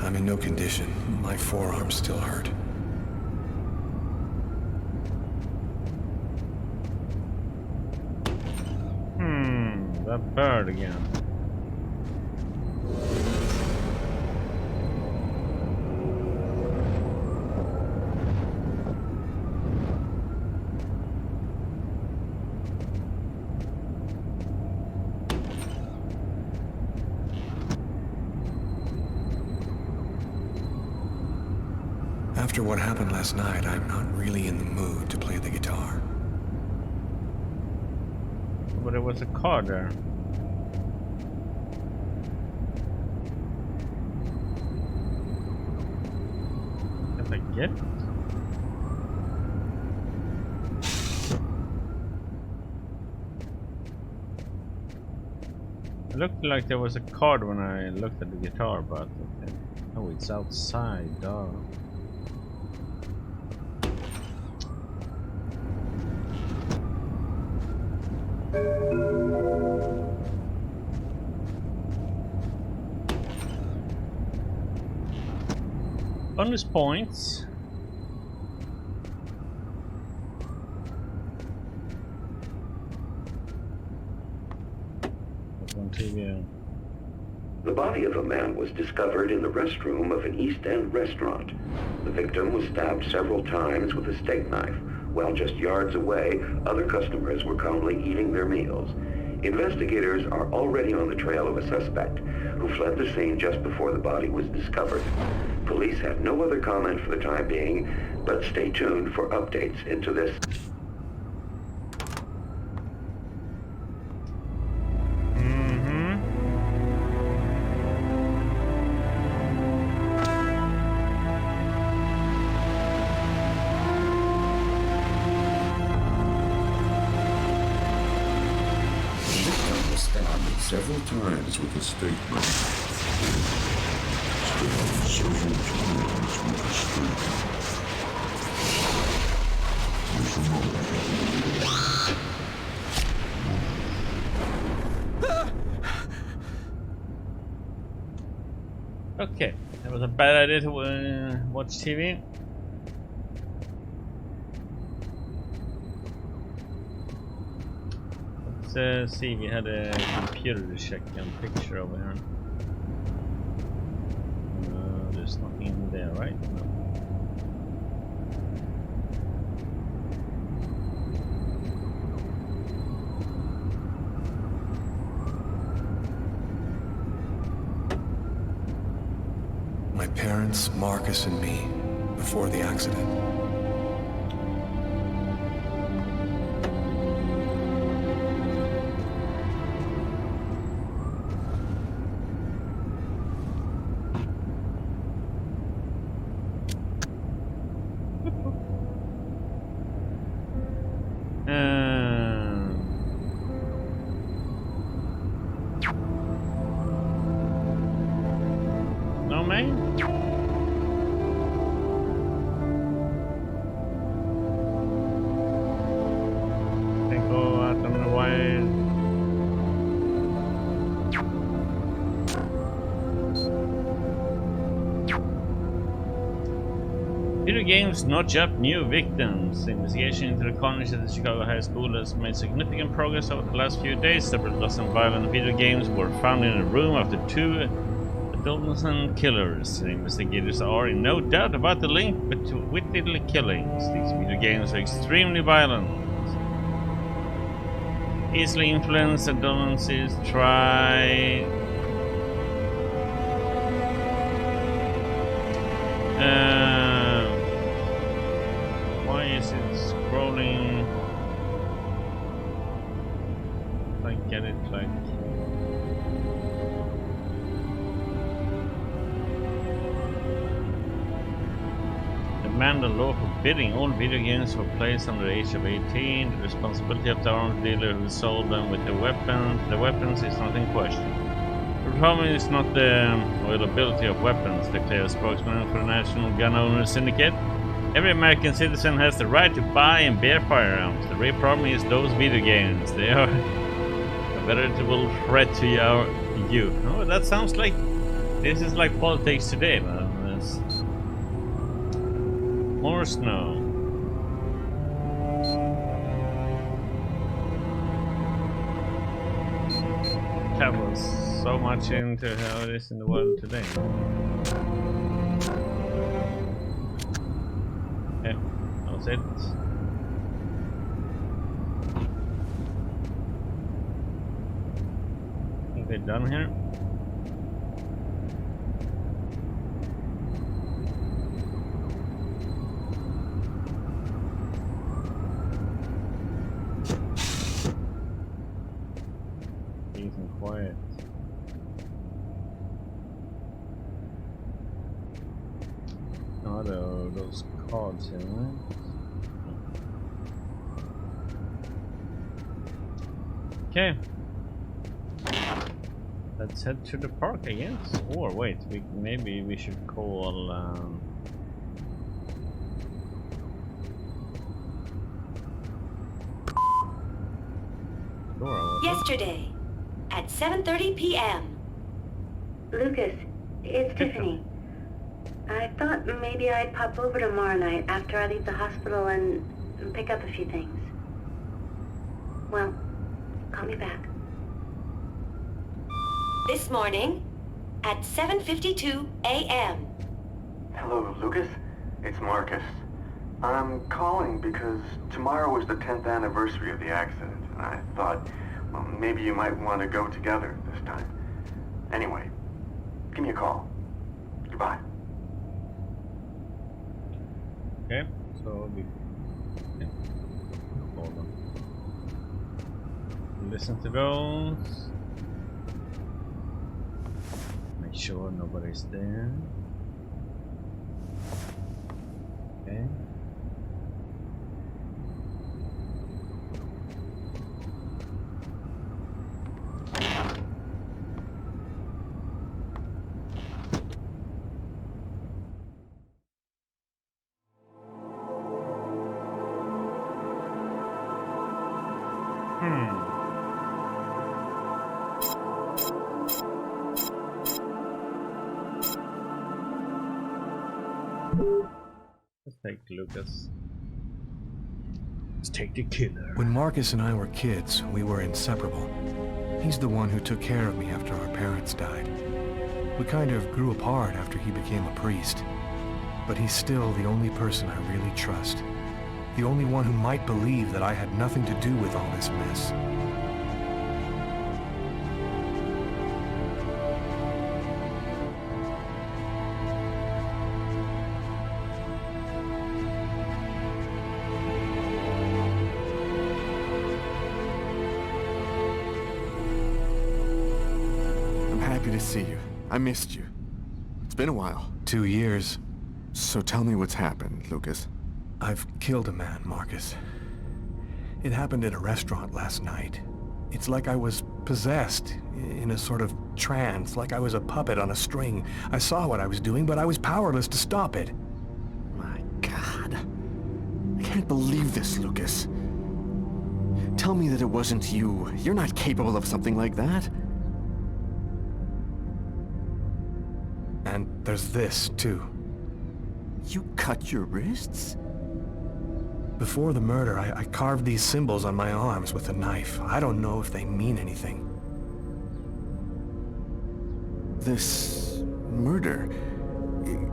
I'm in no condition. My forearms still hurt. That bird again. After what happened last night, I'm not really in the mood to play the guitar. But there was a car there. Can I get it? It looked like there was a card when I looked at the guitar, but okay. Oh, it's outside, duh. Bonus points. The body of a man was discovered in the restroom of an East End restaurant. The victim was stabbed several times with a steak knife, while just yards away, other customers were calmly eating their meals. Investigators are already on the trail of a suspect who fled the scene just before the body was discovered. Police have no other comment for the time being, but stay tuned for updates into this. Several times with a steak knife. Stabbed several times with a steak knife. Okay, that was a bad idea to watch TV. Let's see, we had a computer to check on picture over here. There's nothing there, right? No. My parents, Marcus and me, before the accident. No, man. Can go out on the wire. Video games notch up new victims. The investigation into the carnage at the Chicago High School has made significant progress over the last few days. Several dozen violent video games were found in a room after two adolescent killers. The investigators are in no doubt about the link with the killings. These video games are extremely violent. Easily influenced adolescents try why is it scrolling? I get it, like demand a law forbidding all video games for players under the age of 18. The responsibility of the arms dealer who sold them with the weapons is not in question. The problem is not the availability of weapons, declared a spokesman for the National Gun Owners Syndicate. Every American citizen has the right to buy and bear firearms. The real problem is those video games. They are a veritable threat to your youth. Oh, that sounds like this is like politics today, man. More snow. That was so much into how it is in the world today. Okay, that was it. I think we're done here. Quiet. Oh, those cards here, right? Okay. Let's head to the park, I guess. Or wait, maybe we should call. Sure. Yesterday, at 7:30 p.m. Lucas, it's Tiffany. I thought maybe I'd pop over tomorrow night after I leave the hospital and pick up a few things. Well, call me back. This morning, at 7:52 a.m. Hello, Lucas. It's Marcus. I'm calling because tomorrow is the 10th anniversary of the accident, and I thought, well, maybe you might want to go together this time. Anyway, give me a call. Goodbye. Okay, so we hold on. Listen to those. Make sure nobody's there. Okay. Let's take Lucas. Let's take the killer. When Marcus and I were kids, we were inseparable. He's the one who took care of me after our parents died. We kind of grew apart after he became a priest. But he's still the only person I really trust. The only one who might believe that I had nothing to do with all this mess. To see you. I missed you. It's been a while. 2 years. So tell me what's happened, Lucas. I've killed a man, Marcus. It happened in a restaurant last night. It's like I was possessed, in a sort of trance, like I was a puppet on a string. I saw what I was doing, but I was powerless to stop it. My God. I can't believe this, Lucas. Tell me that it wasn't you. You're not capable of something like that. And there's this, too. You cut your wrists? Before the murder, I carved these symbols on my arms with a knife. I don't know if they mean anything. This murder?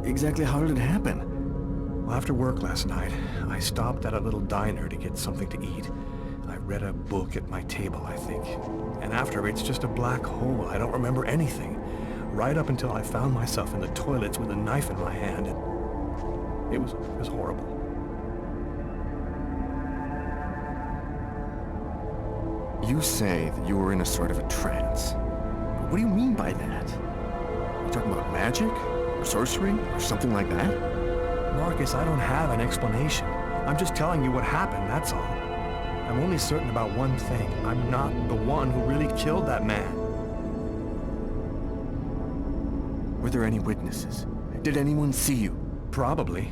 Exactly how did it happen? Well, after work last night, I stopped at a little diner to get something to eat. I read a book at my table, I think. And after, it's just a black hole. I don't remember anything. Right up until I found myself in the toilets with a knife in my hand. It was horrible. You say that you were in a sort of a trance. What do you mean by that? You talking about magic? Or sorcery? Or something like that? Marcus, I don't have an explanation. I'm just telling you what happened, that's all. I'm only certain about one thing. I'm not the one who really killed that man. Were there any witnesses? Did anyone see you? Probably.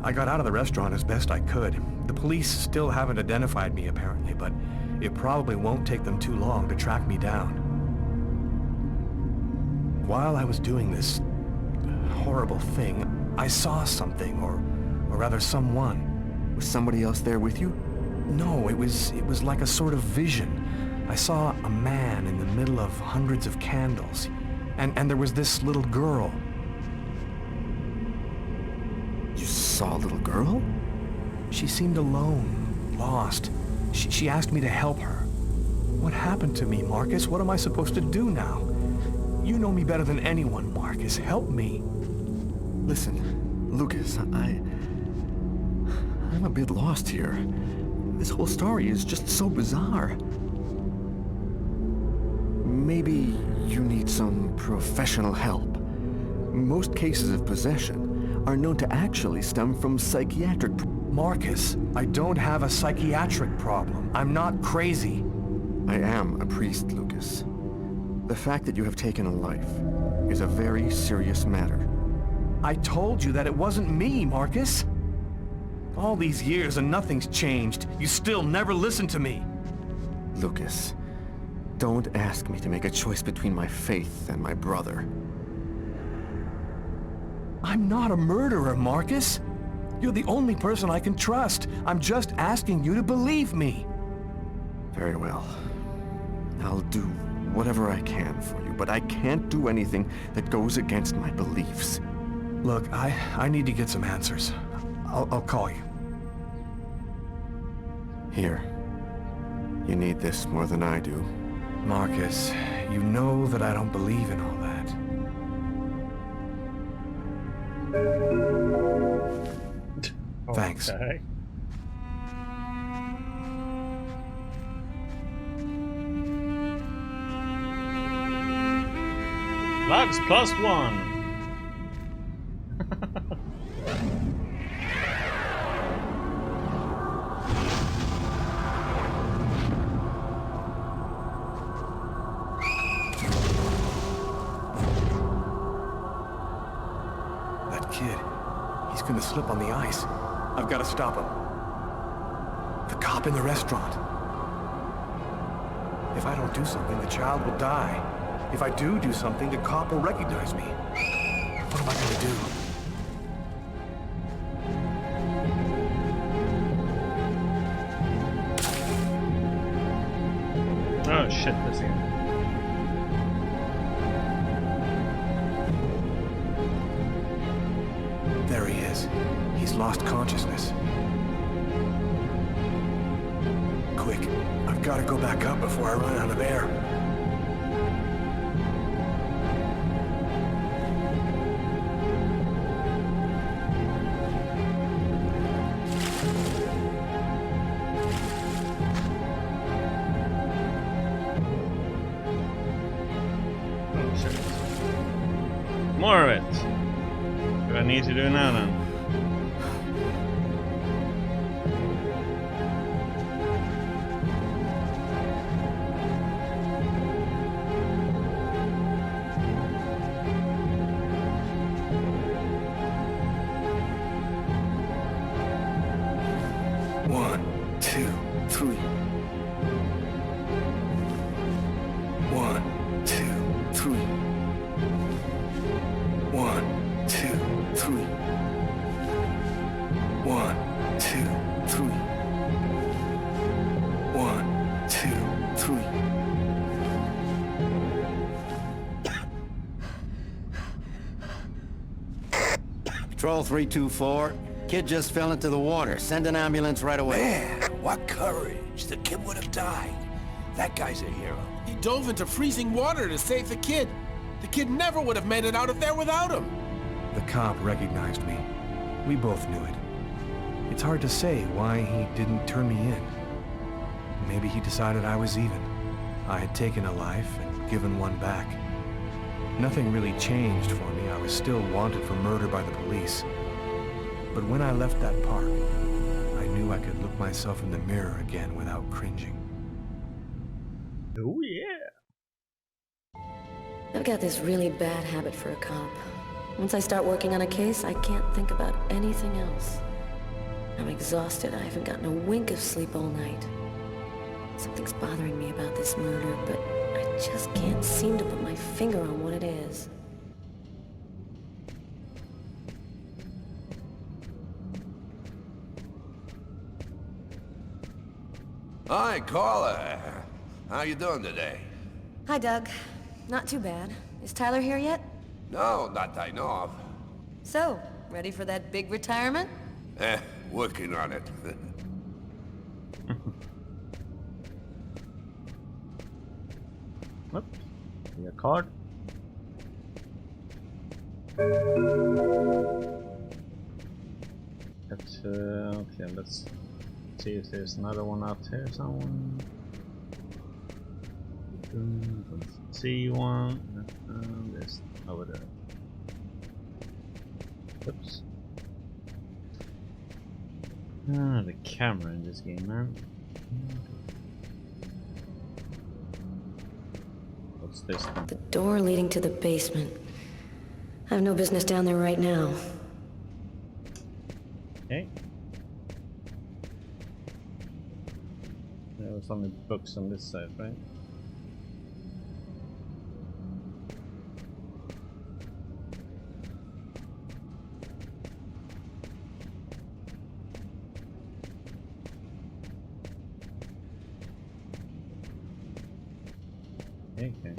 I got out of the restaurant as best I could. The police still haven't identified me, apparently, but it probably won't take them too long to track me down. While I was doing this horrible thing, I saw something, or rather someone. Was somebody else there with you? No, it was like a sort of vision. I saw a man in the middle of hundreds of candles. And there was this little girl. You saw a little girl? She seemed alone, lost. She asked me to help her. What happened to me, Marcus? What am I supposed to do now? You know me better than anyone, Marcus. Help me. Listen, Lucas, I'm a bit lost here. This whole story is just so bizarre. Maybe you need some professional help. Most cases of possession are known to actually stem from psychiatric... Marcus, I don't have a psychiatric problem. I'm not crazy. I am a priest, Lucas. The fact that you have taken a life is a very serious matter. I told you that it wasn't me, Marcus. All these years and nothing's changed. You still never listen to me. Lucas, Don't ask me to make a choice between my faith and my brother. I'm not a murderer, Marcus. You're the only person I can trust. I'm just asking you to believe me. Very well. I'll do whatever I can for you, but I can't do anything that goes against my beliefs. Look, I need to get some answers. I'll call you. Here. You need this more than I do. Marcus, you know that I don't believe in all that. Thanks. Okay. Lives +1. That kid, he's gonna slip on the ice. I've got to stop him. The cop in the restaurant. If I don't do something, the child will die. If I do something, the cop will recognize me. What am I gonna do? Oh shit, that's him. There he is. He's lost consciousness. Quick, I've got to go back up before I run out of air. Oh shit. More of it. What do I need to do now then? Patrol 324. Kid just fell into the water. Send an ambulance right away. Man, what courage. The kid would have died. That guy's a hero. He dove into freezing water to save the kid. The kid never would have made it out of there without him. The cop recognized me. We both knew it. It's hard to say why he didn't turn me in. Maybe he decided I was even. I had taken a life and given one back. Nothing really changed for me. I was still wanted for murder by the police. But when I left that park, I knew I could look myself in the mirror again without cringing. Oh yeah. I've got this really bad habit for a cop. Once I start working on a case, I can't think about anything else. I'm exhausted. I haven't gotten a wink of sleep all night. Something's bothering me about this murder, but I just can't seem to put my finger on what it is. Hi, caller. How you doing today? Hi, Doug. Not too bad. Is Tyler here yet? No, not that I know of. So, ready for that big retirement? Working on it. Oops. Your card. Okay, let's see if there's another one out here somewhere. See one. There's over there. Oops. The camera in this game, man. What's this thing? The door leading to the basement. I have no business down there right now. Okay. There was only books on this side, right?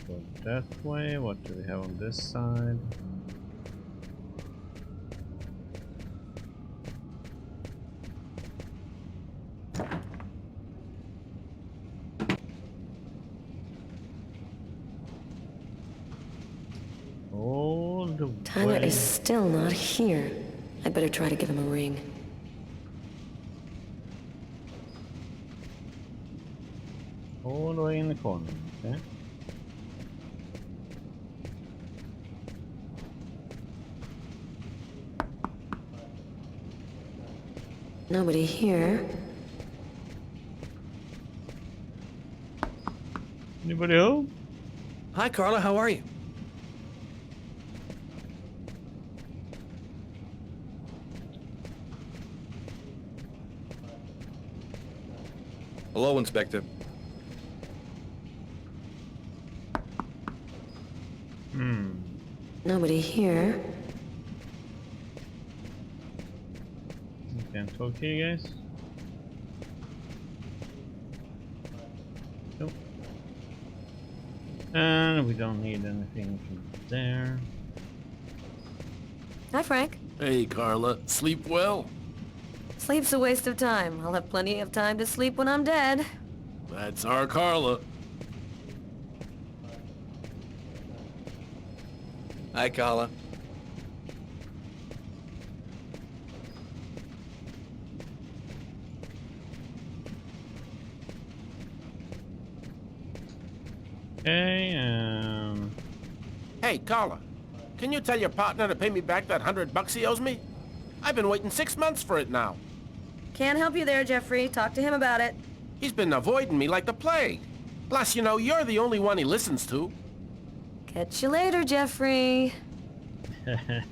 Go that way. What do we have on this side? All the Tyler way. is still not here. I better try to give him a ring. All the way in the corner, okay? Nobody here. Anybody home? Hi, Carla. How are you? Hello, Inspector. Nobody here. Can't talk to you guys. Nope. And we don't need anything from there. Hi, Frank. Hey, Carla. Sleep well? Sleep's a waste of time. I'll have plenty of time to sleep when I'm dead. That's our Carla. Hi, Carla. Okay, Hey, Carla. Can you tell your partner to pay me back that $100 he owes me? I've been waiting 6 months for it now. Can't help you there, Jeffrey. Talk to him about it. He's been avoiding me like the plague. Plus, you know, you're the only one he listens to. Catch you later, Jeffrey. okay.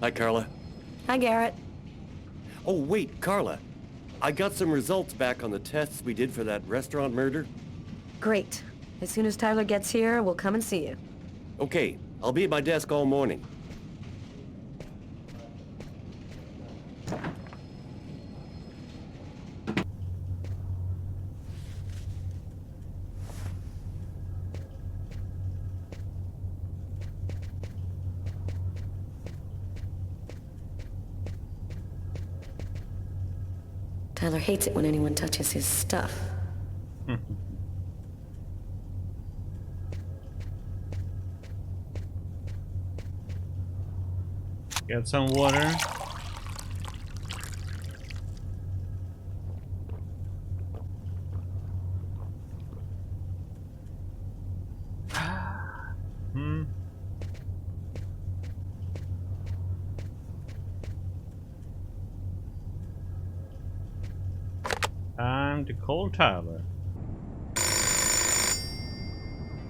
Hi, Carla. Hi, Garrett. Oh, wait, Carla. I got some results back on the tests we did for that restaurant murder. Great. As soon as Tyler gets here, we'll come and see you. Okay, I'll be at my desk all morning. Tyler hates it when anyone touches his stuff. Get some water. Time to call Tyler.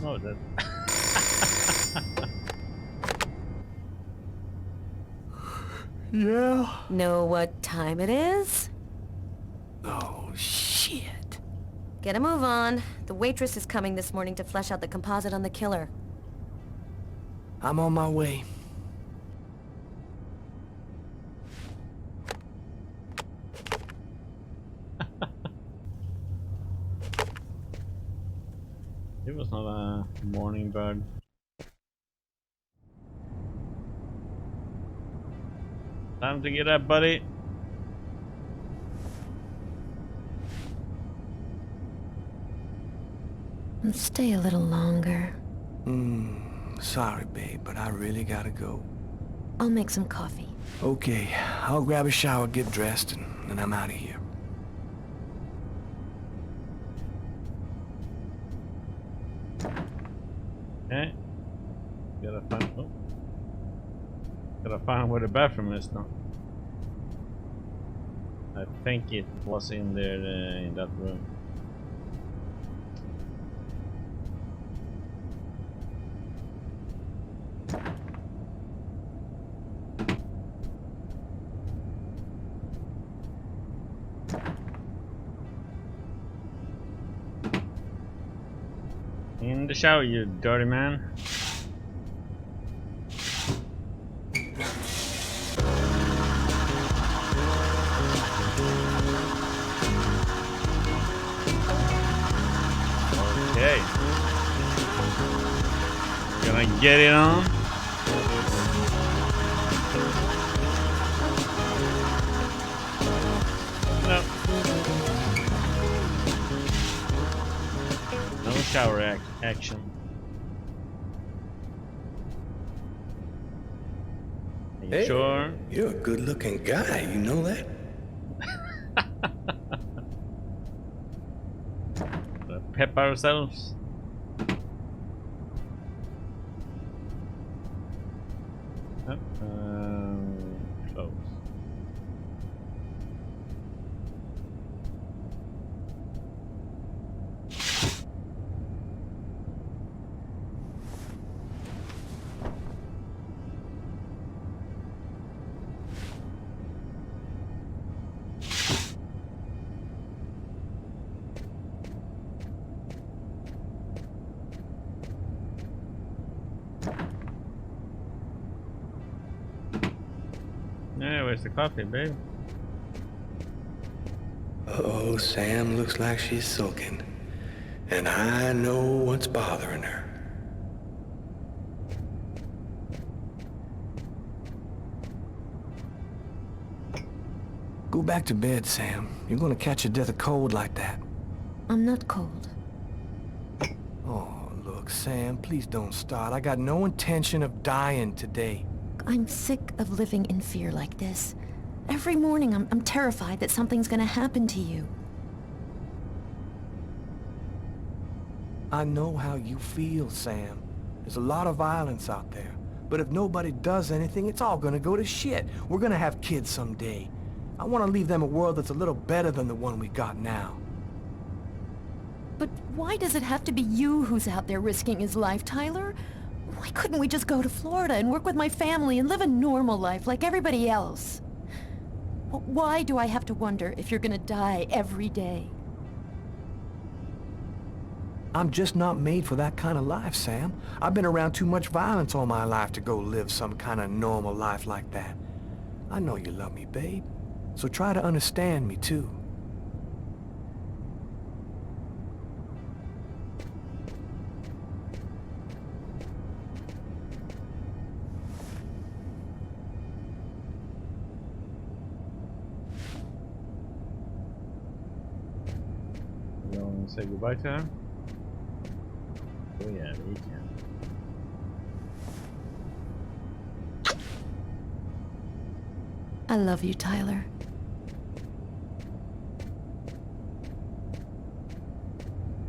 Oh, that. Yeah? Know what time it is? Oh, shit. Get a move on. The waitress is coming this morning to flesh out the composite on the killer. I'm on my way. It was not a morning bird. Time to get up, buddy. Stay a little longer. Sorry, babe, but I really gotta go. I'll make some coffee. Okay, I'll grab a shower, get dressed, and then I'm out of here. Okay. Gotta find where the bathroom is now. I think it was in there, in that room. In the shower, you dirty man. Gonna get it on. No. No shower action. Are you Hey, sure? You're a good-looking guy, you know that? Pep ourselves. Oh, close. Yeah, where's the coffee, babe? Uh-oh, Sam looks like she's sulking. And I know what's bothering her. Go back to bed, Sam. You're gonna catch a death of cold like that. I'm not cold. Oh, look, Sam, please don't start. I got no intention of dying today. I'm sick of living in fear like this. Every morning I'm terrified that something's gonna happen to you. I know how you feel, Sam. There's a lot of violence out there. But if nobody does anything, it's all gonna go to shit. We're gonna have kids someday. I want to leave them a world that's a little better than the one we got now. But why does it have to be you who's out there risking his life, Tyler? Why couldn't we just go to Florida and work with my family and live a normal life like everybody else? Why do I have to wonder if you're gonna die every day? I'm just not made for that kind of life, Sam. I've been around too much violence all my life to go live some kind of normal life like that. I know you love me, babe. So try to understand me, too. You want to say goodbye to her? Oh yeah, we can. I love you, Tyler.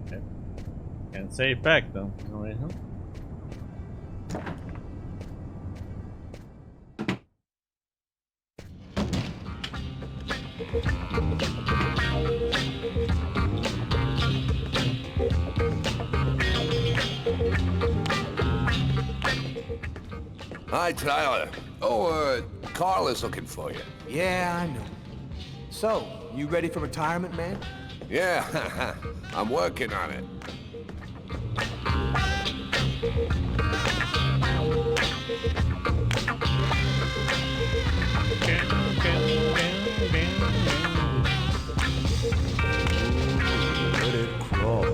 Okay. Can't say it back though. No way, huh? Hi, Tyler. Oh, Carl is looking for you. Yeah, I know. So, you ready for retirement, man? Yeah, I'm working on it. Let it crawl.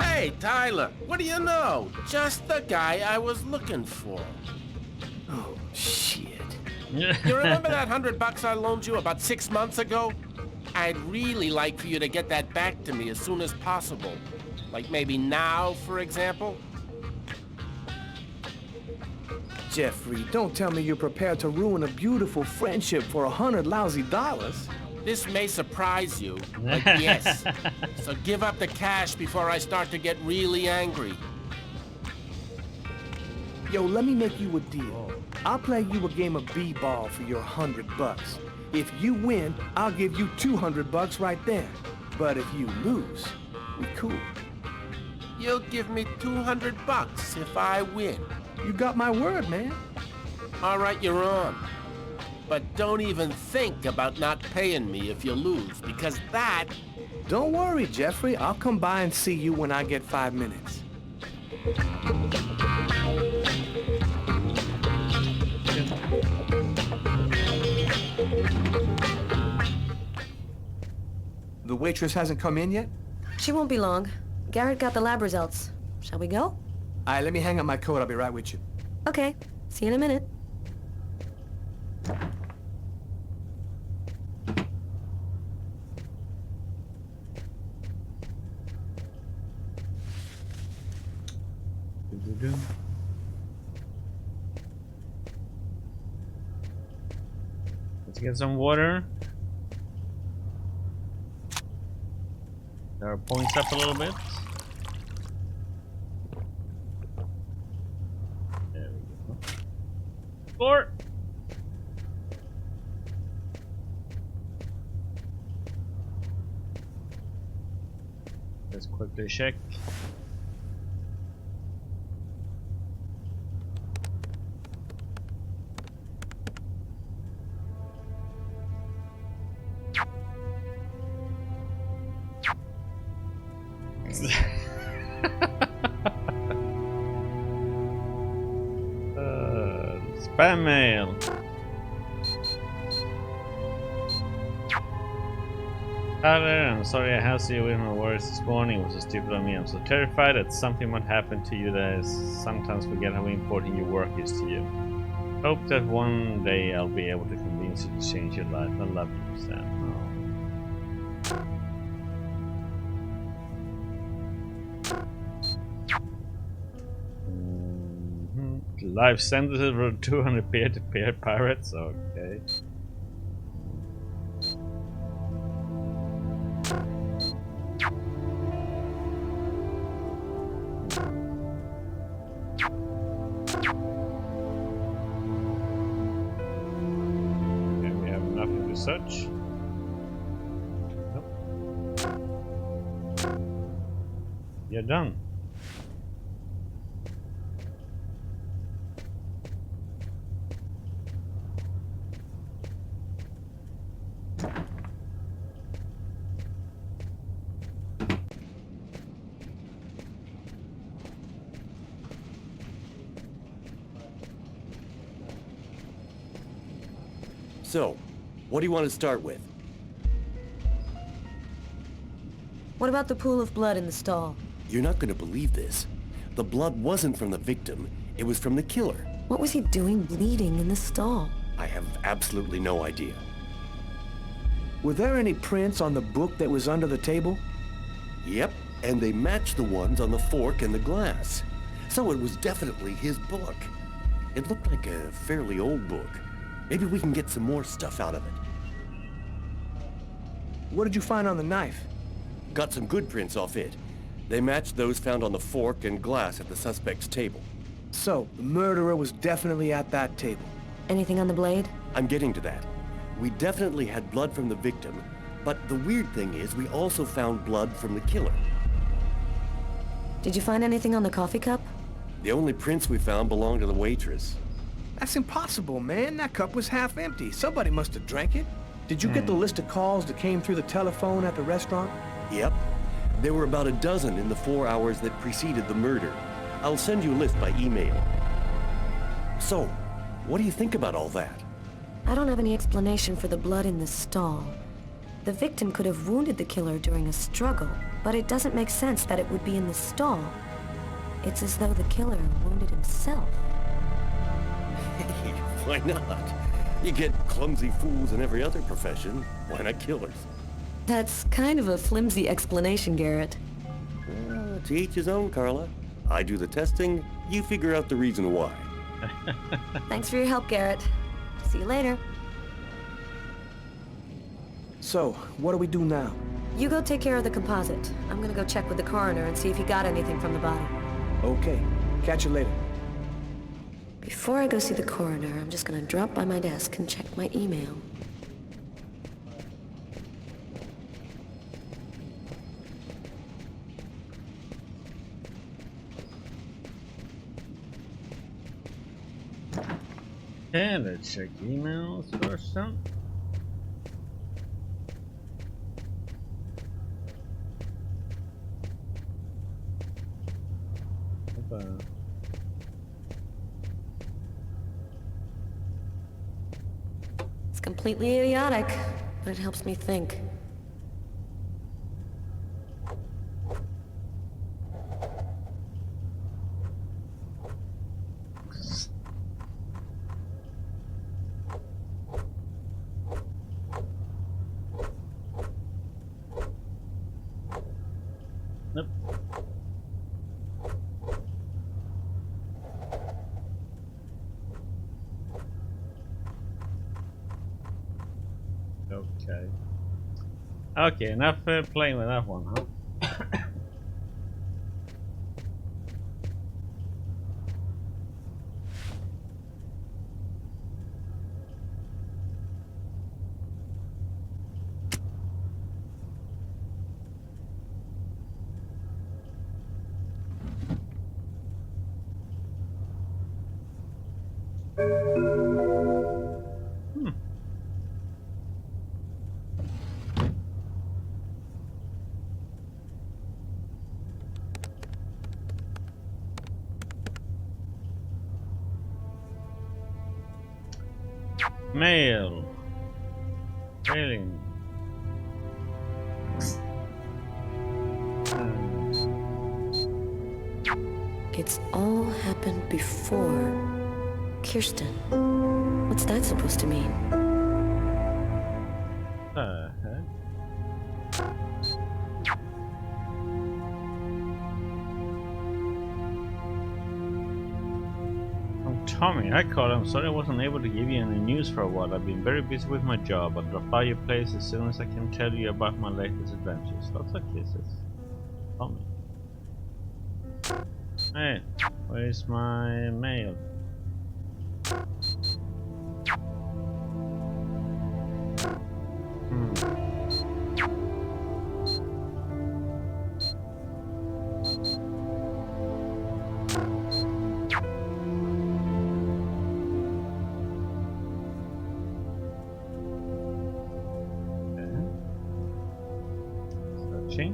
Hey, Tyler, what do you know? Just the guy I was looking for. Oh, shit. You remember that $100 I loaned you about 6 months ago? I'd really like for you to get that back to me as soon as possible. Like maybe now, for example? Jeffrey, don't tell me you're prepared to ruin a beautiful friendship for 100 lousy dollars. This may surprise you, but yes. So give up the cash before I start to get really angry. Yo, let me make you a deal. I'll play you a game of b-ball for your $100. If you win, I'll give you $200 right there. But if you lose, we cool. You'll give me $200 if I win. You got my word, man. All right, you're on. But don't even think about not paying me if you lose, because that... Don't worry, Jeffrey. I'll come by and see you when I get 5 minutes. The waitress hasn't come in yet? She won't be long. Garrett got the lab results. Shall we go? All right, let me hang up my coat. I'll be right with you. Okay. See you in a minute. Let's get some water. Our points up a little bit. There we go. 4. Let's quickly check. Spam mail. Tyler, I'm sorry I hassle you with my words this morning. It was so stupid of me. I'm so terrified that something might happen to you that I sometimes forget how important your work is to you. Hope that one day I'll be able to convince you to change your life. I love you, Sam. Live sentences for 200 peer-to-peer pirates. Okay. Okay, we have nothing to search. Nope. You're done. So, what do you want to start with? What about the pool of blood in the stall? You're not going to believe this. The blood wasn't from the victim, it was from the killer. What was he doing bleeding in the stall? I have absolutely no idea. Were there any prints on the book that was under the table? Yep, and they matched the ones on the fork and the glass. So it was definitely his book. It looked like a fairly old book. Maybe we can get some more stuff out of it. What did you find on the knife? Got some good prints off it. They matched those found on the fork and glass at the suspect's table. So, the murderer was definitely at that table. Anything on the blade? I'm getting to that. We definitely had blood from the victim, but the weird thing is we also found blood from the killer. Did you find anything on the coffee cup? The only prints we found belonged to the waitress. That's impossible, man. That cup was half empty. Somebody must have drank it. Did you get the list of calls that came through the telephone at the restaurant? Yep. There were about a dozen in the 4 hours that preceded the murder. I'll send you a list by email. So, what do you think about all that? I don't have any explanation for the blood in the stall. The victim could have wounded the killer during a struggle, but it doesn't make sense that it would be in the stall. It's as though the killer wounded himself. Why not? You get clumsy fools in every other profession. Why not killers? That's kind of a flimsy explanation, Garrett. To each his own, Carla. I do the testing, you figure out the reason why. Thanks for your help, Garrett. See you later. So, what do we do now? You go take care of the composite. I'm gonna go check with the coroner and see if he got anything from the body. Okay. Catch you later. Before I go see the coroner, I'm just gonna drop by my desk and check my email. Okay, let's check emails first then. It's completely idiotic, but it helps me think. Nope. Okay. Okay, enough playing with that one, huh? Mail. Mailing. It's all happened before. Kirsten. What's that supposed to mean? Tommy, I called. I'm sorry I wasn't able to give you any news for a while. I've been very busy with my job. I'll drop by your place as soon as I can tell you about my latest adventures. Lots of kisses. Tommy. Hey, where's my mail?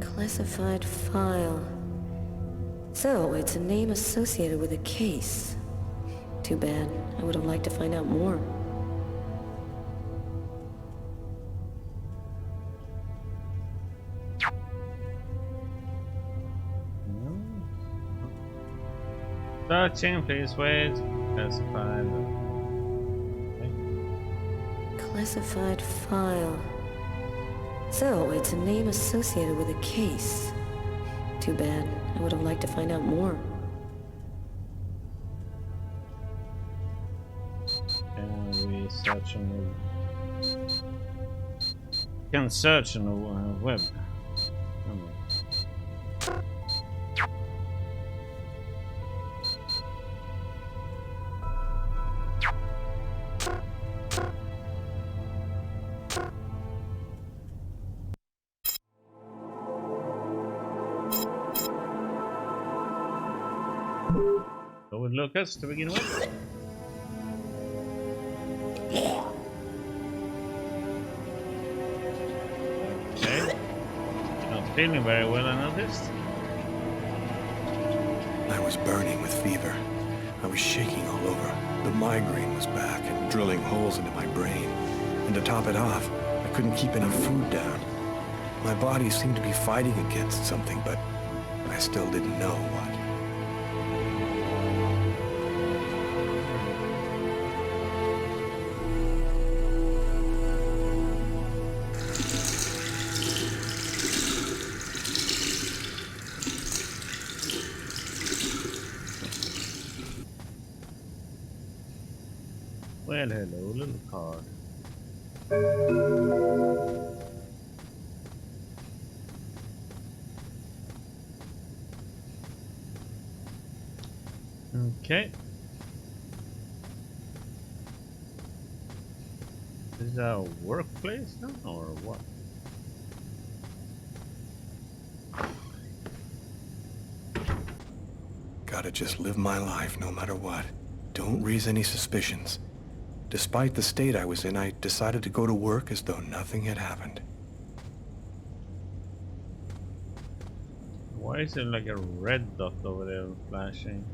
Classified file. So, it's a name associated with a case. Too bad. I would have liked to find out more. Searching, please wait. Classified. Okay. Classified file. So, it's a name associated with a case. Too bad. I would have liked to find out more. Can we search on the... Can search on the web. Go with Lucas to begin with. Okay. Not feeling very well, I noticed. I was burning with fever. I was shaking all over. The migraine was back and drilling holes into my brain. And to top it off, I couldn't keep any food down. My body seemed to be fighting against something, but I still didn't know what. Well, hello, little card. Okay. Is that a workplace now, or what? Gotta just live my life no matter what. Don't raise any suspicions. Despite the state I was in, I decided to go to work as though nothing had happened. Why is there like a red dot over there flashing?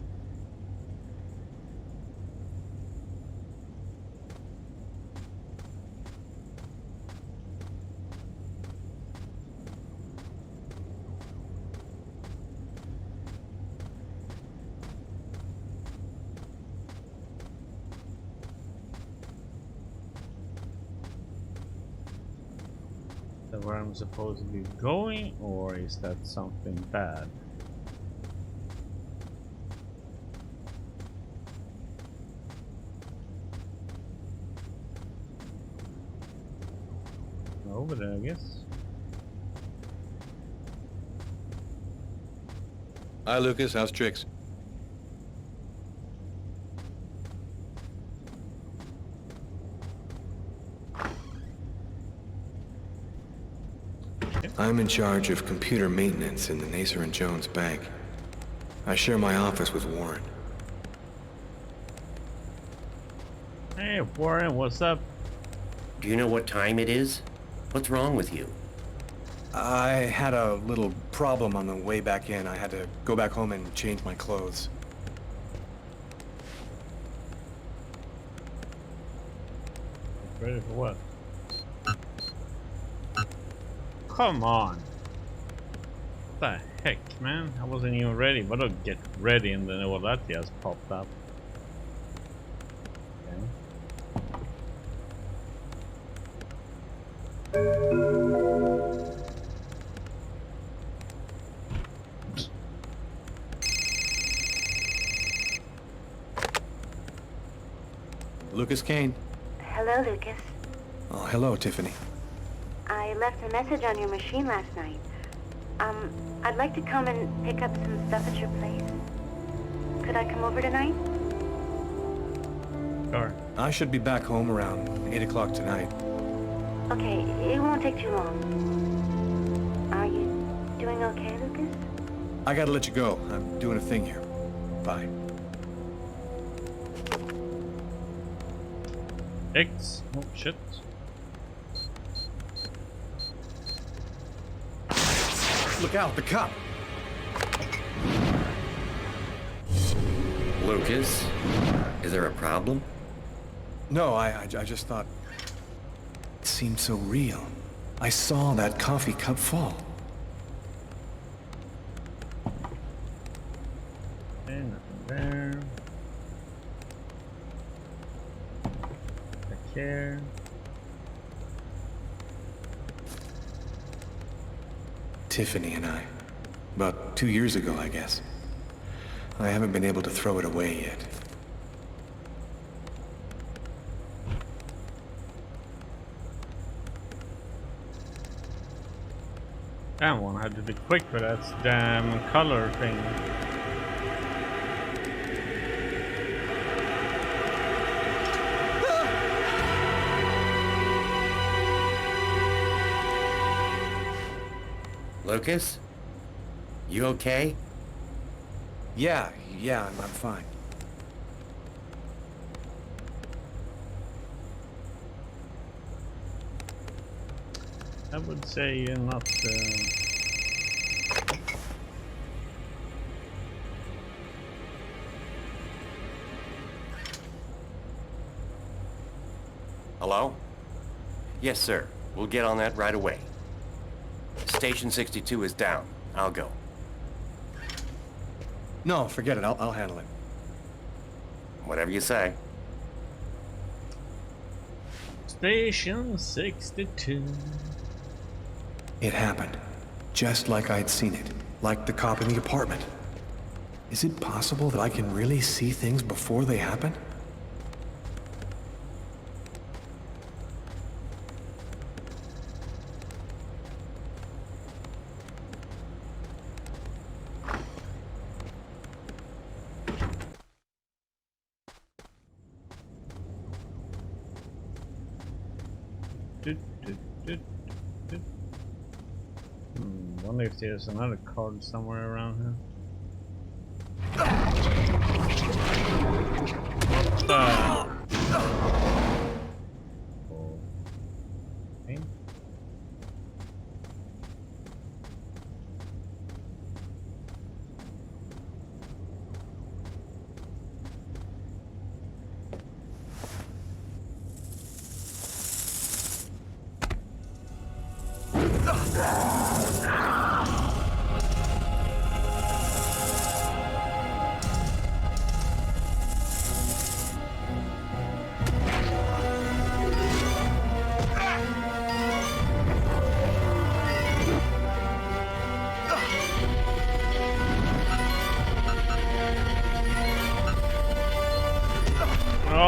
Where I'm supposed to be going, or is that something bad? Over there, I guess. Hi, Lucas. How's tricks? I'm in charge of computer maintenance in the Nacer and Jones Bank. I share my office with Warren. Hey, Warren, what's up? Do you know what time it is? What's wrong with you? I had a little problem on the way back in. I had to go back home and change my clothes. Ready for what? Come on. What the heck, man? I wasn't even ready. But I'll get ready and then all that just popped up. Lucas Kane. Hello, Lucas. Oh, hello, Tiffany. I left a message on your machine last night. I'd like to come and pick up some stuff at your place. Could I come over tonight? Sure. I should be back home around 8 o'clock tonight. Okay, it won't take too long. Are you doing okay, Lucas? I gotta let you go. I'm doing a thing here. Bye. X. Oh, shit. Look out, the cop! Lucas, is there a problem? No, I just thought... It seemed so real. I saw that coffee cup fall. Okay, nothing there. Back here. Tiffany and I. About 2 years ago, I guess. I haven't been able to throw it away yet. Damn one, I had to be quick for that damn color thing. Lucas? You okay? Yeah, I'm fine. I would say you're not... Hello? Yes, sir. We'll get on that right away. Station 62 is down. I'll go. No, forget it. I'll handle it. Whatever you say. Station 62. It happened. Just like I'd seen it. Like the cop in the apartment. Is it possible that I can really see things before they happen? Wonder if there's another card somewhere around here. What the?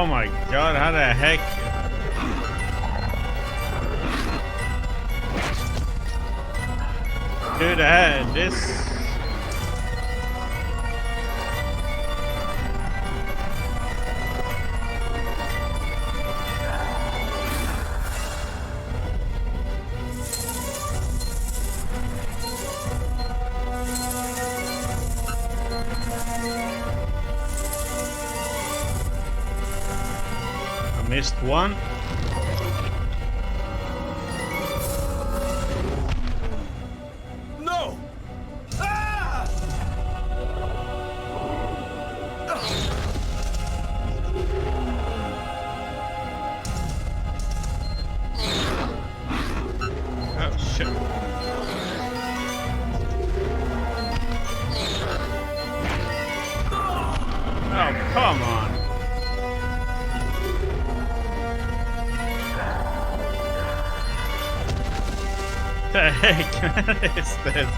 Oh my god, how the heck? Dude, this... I missed one. No! Ah! Oh shit. Oh, come on. The heck is this?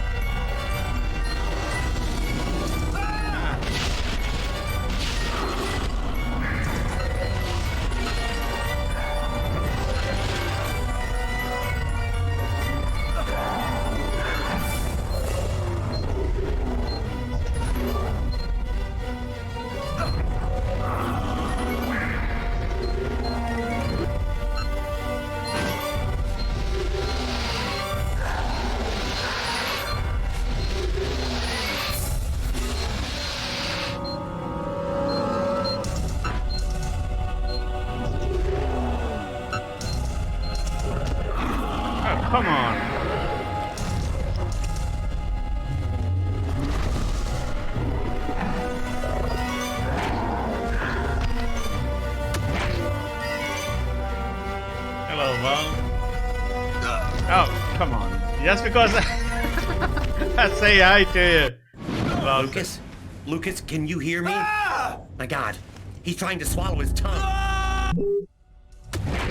Come on. Hello, Val. Oh, come on. Just because I say hi to you. Lucas? Lucas, can you hear me? My god, he's trying to swallow his tongue. You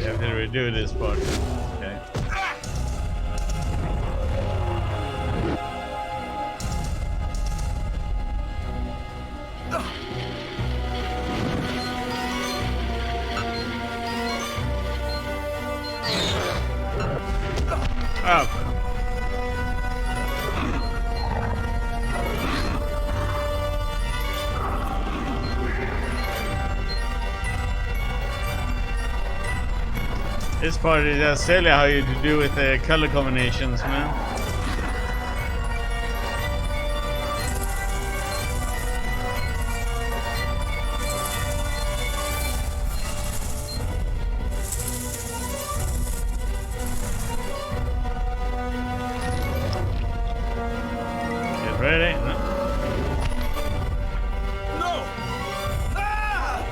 have to redo this part. Okay. Oh. This part is just silly how you do with the color combinations, man. Get ready. No. No! Ah!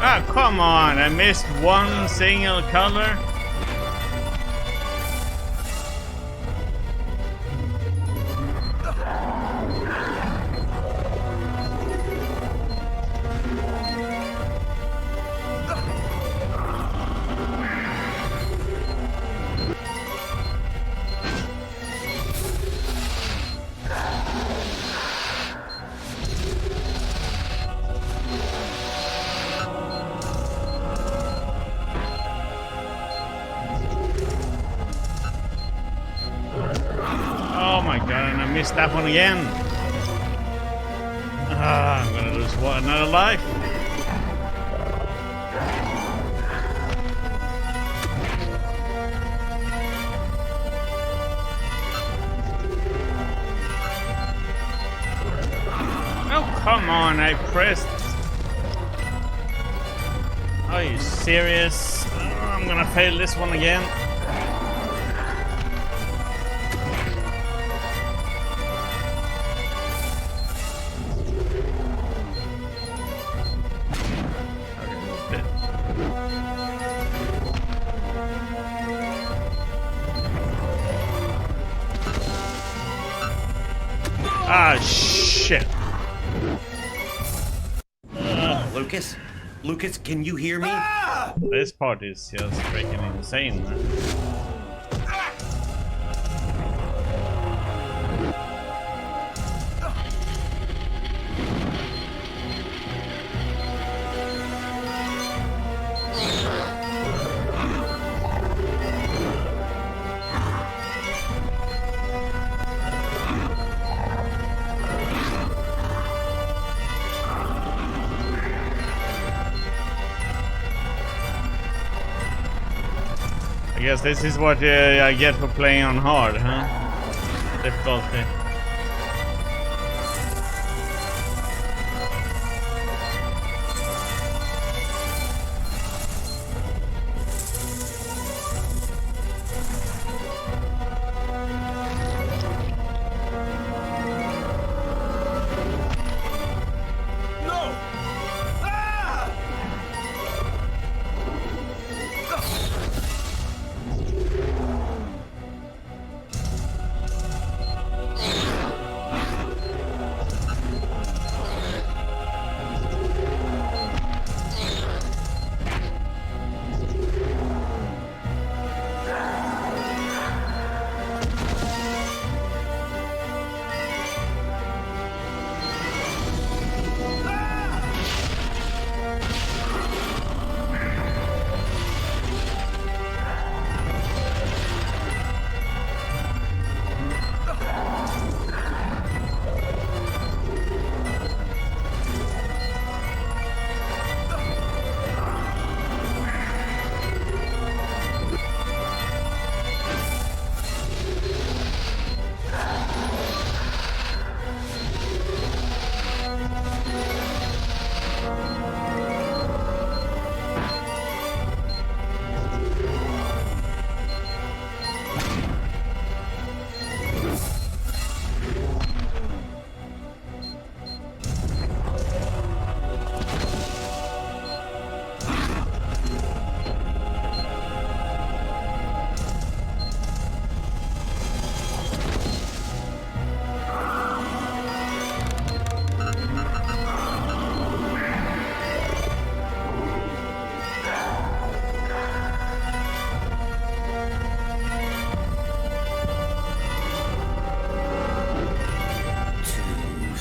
Ah, come on, I missed one single color. Oh my god, and I missed that one again. Ah, I'm gonna lose another life. Oh, come on, I pressed. Are you serious? Oh, I'm gonna fail this one again. Ah, shit. Lucas? Lucas, can you hear me? This part is just freaking insane, man. I guess this is what I get for playing on hard, huh? Difficulty.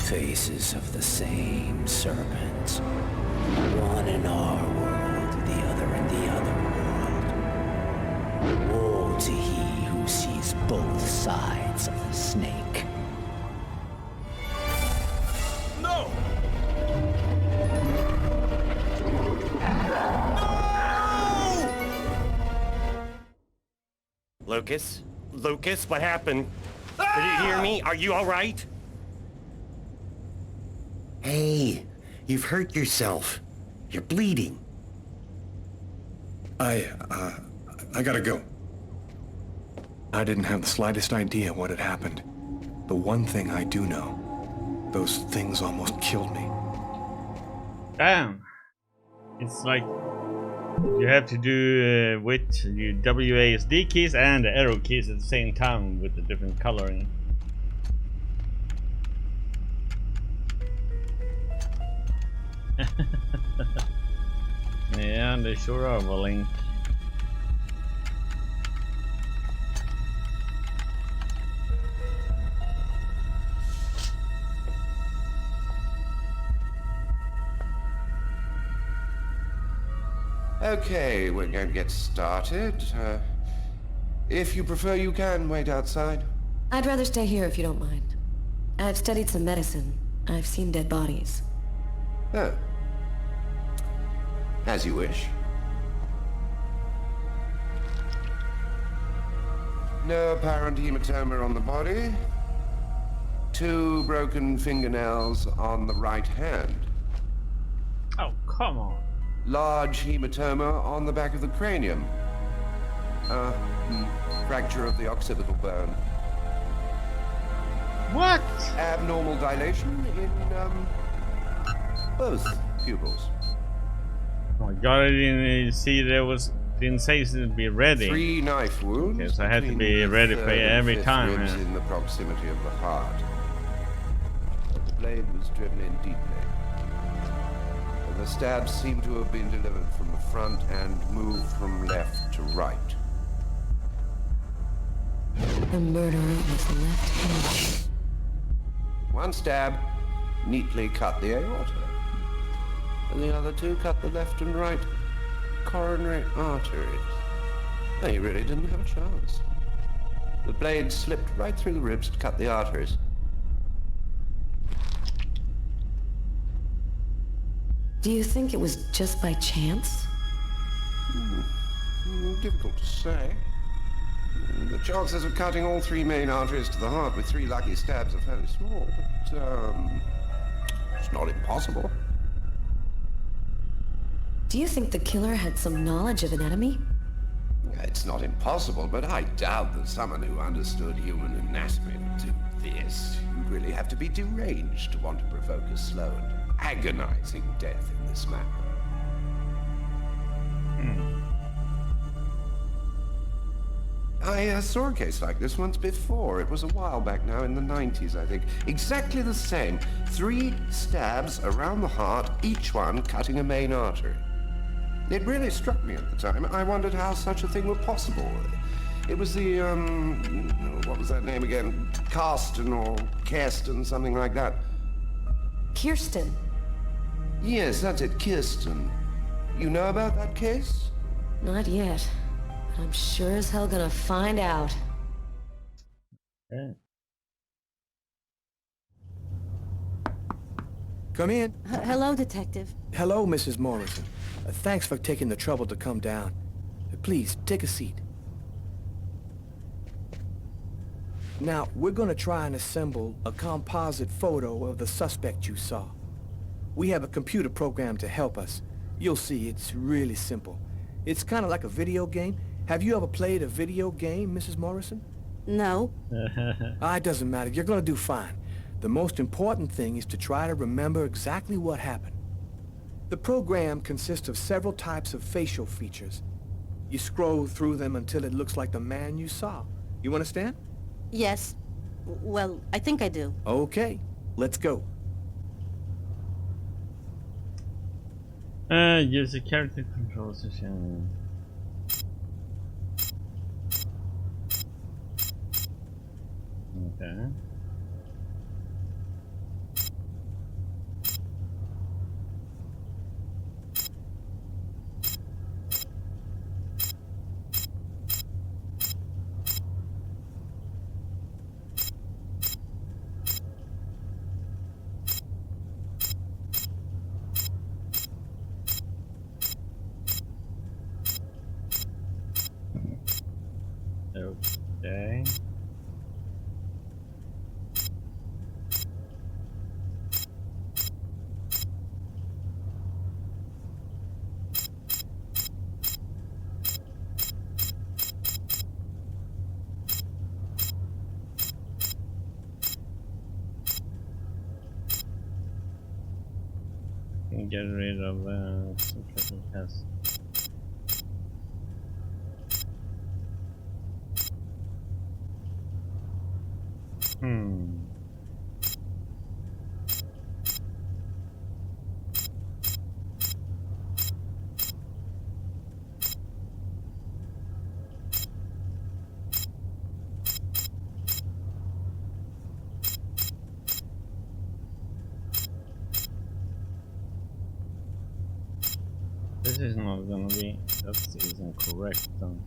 Faces of the same serpent. One in our world, the other in the other world. Woe to he who sees both sides of the snake. No! Lucas? Lucas, what happened? Did you hear me? Are you all right? Hey, you've hurt yourself. You're bleeding. I gotta go. I didn't have the slightest idea what had happened. The one thing I do know, those things almost killed me. Damn. It's like you have to do with your WASD keys and the arrow keys at the same time with the different coloring. Yeah, they sure are willing. Okay, we're going to get started. If you prefer, you can wait outside. I'd rather stay here if you don't mind. I've studied some medicine. I've seen dead bodies. Oh. As you wish. No apparent hematoma on the body. 2 broken fingernails on the right hand. Oh, come on. large hematoma on the back of the cranium. Fracture of the occipital bone. What? Abnormal dilation in, both pupils. Oh my god, I didn't see didn't say to be ready. 3 knife wounds. Okay, so I had to be ready for every time. Ribs in the proximity of the heart. The blade was driven in deeply. And the stabs seem to have been delivered from the front and moved from left to right. The murderer was left-handed. One stab neatly cut the aorta, and the other 2 cut the left and right coronary arteries. He really didn't have a chance. The blade slipped right through the ribs to cut the arteries. Do you think it was just by chance? Difficult to say. The chances of cutting all 3 main arteries to the heart with 3 lucky stabs are fairly small, but, it's not impossible. Do you think the killer had some knowledge of anatomy? It's not impossible, but I doubt that someone who understood human anatomy would do this. You'd really have to be deranged to want to provoke a slow and agonizing death in this manner. I saw a case like this once before. It was a while back now, in the 90s, I think. Exactly the same. 3 stabs around the heart, each one cutting a main artery. It really struck me at the time. I wondered how such a thing were possible. It was the, what was that name again? Karsten or Kirsten, something like that. Kirsten? Yes, that's it, Kirsten. You know about that case? Not yet. But I'm sure as hell gonna find out. Okay. Come in. Hello, Detective. Hello, Mrs. Morrison. Thanks for taking the trouble to come down. Please, take a seat. Now, we're gonna try and assemble a composite photo of the suspect you saw. We have a computer program to help us. You'll see, it's really simple. It's kind of like a video game. Have you ever played a video game, Mrs. Morrison? No. It doesn't matter. You're gonna do fine. The most important thing is to try to remember exactly what happened. The program consists of several types of facial features. You scroll through them until it looks like the man you saw. You understand? Yes. Well, I think I do. Okay, let's go. Use the character control session. Okay. Okay. Can get rid of some kind of test. This is not gonna be. That isn't correct then.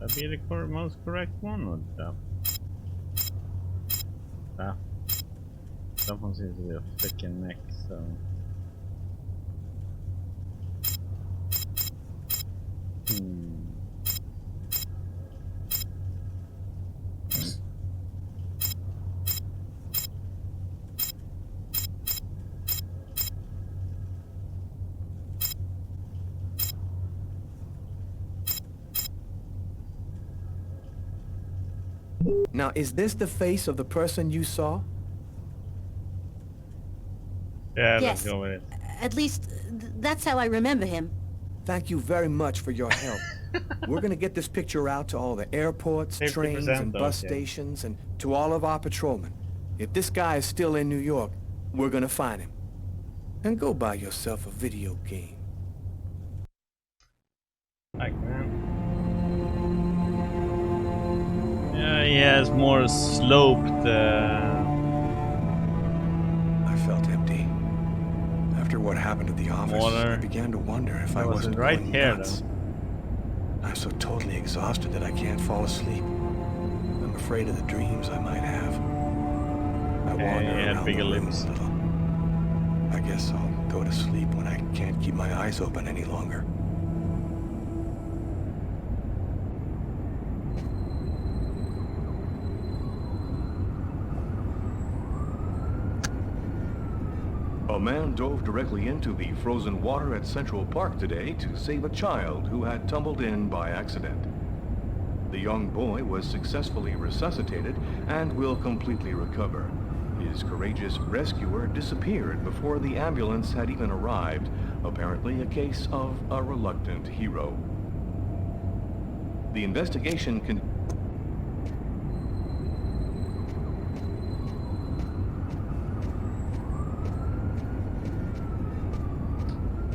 That be the most correct one or that? That one seems to be a freaking neck, so. Now, is this the face of the person you saw? Yeah, let's Yes. go with it. At least, that's how I remember him. Thank you very much for your help. We're gonna get this picture out to all the airports, 50% trains, and bus okay. stations, and to all of our patrolmen. If this guy is still in New York, we're gonna find him. And go buy yourself a video game. Like man. Yeah, he has more sloped. I felt empty. After what happened at the office, Water. I began to wonder if I That was wasn't right going here, nuts. I'm so totally exhausted that I can't fall asleep. I'm afraid of the dreams I might have. I wander he had around bigger the room lips. a little. I guess I'll go to sleep when I can't keep my eyes open any longer. A man dove directly into the frozen water at Central Park today to save a child who had tumbled in by accident. The young boy was successfully resuscitated and will completely recover. His courageous rescuer disappeared before the ambulance had even arrived, apparently a case of a reluctant hero. The investigation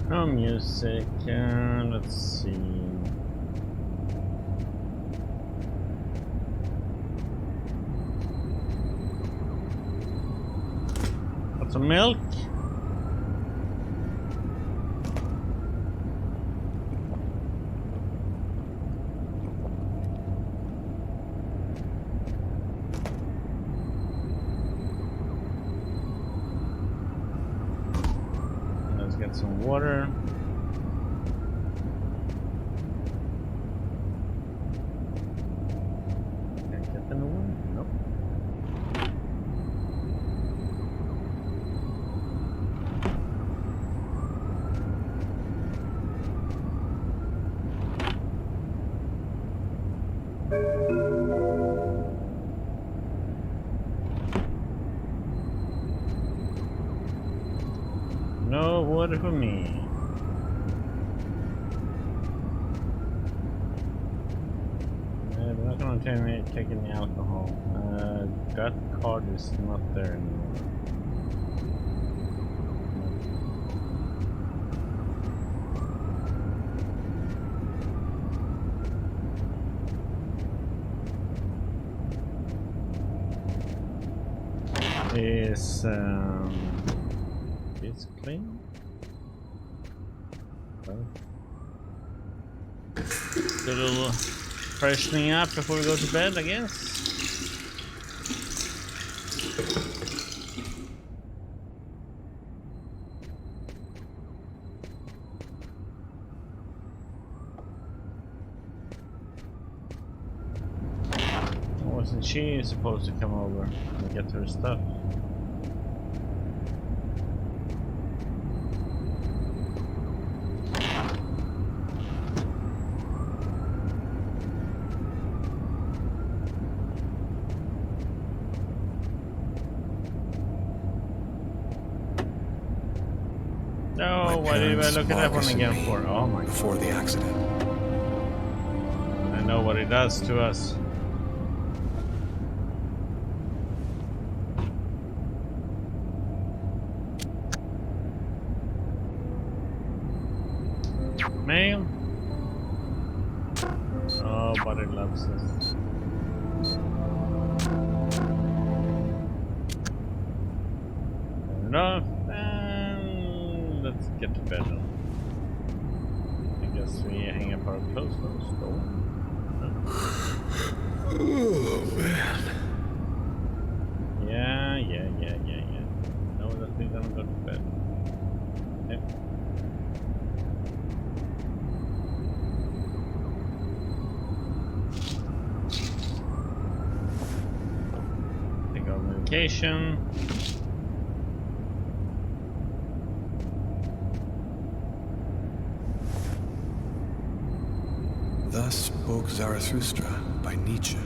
No music. Let's see. Got some milk. Let's get some water. Can I get the new one? Nope. No water for me. They're not gonna take any alcohol. That card is not there anymore. Is it's clean? Oh. Do a little freshening up before we go to bed, I guess. Wasn't she supposed to come over and get her stuff? No, why did I look at that one again for? Oh my god. Before the accident. I know what it does to us. Mail. Oh, but it loves us. Turn it off, and let's get to bed now. I guess we hang up our clothes first. Oh man. Yeah. No, that we're gonna go to bed. Yep. location. Thus spoke Zarathustra by Nietzsche.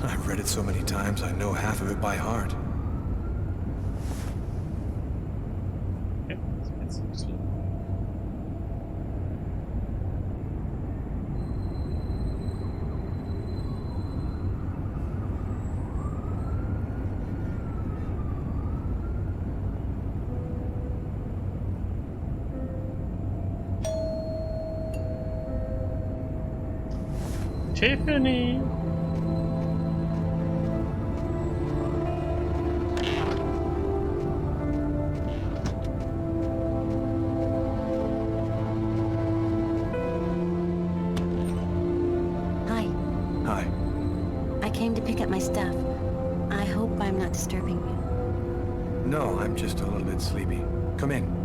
I've read it so many times I know half of it by heart. Okay, let's get some sleep. Tiffany! Hi. Hi. I came to pick up my stuff. I hope I'm not disturbing you. No, I'm just a little bit sleepy. Come in.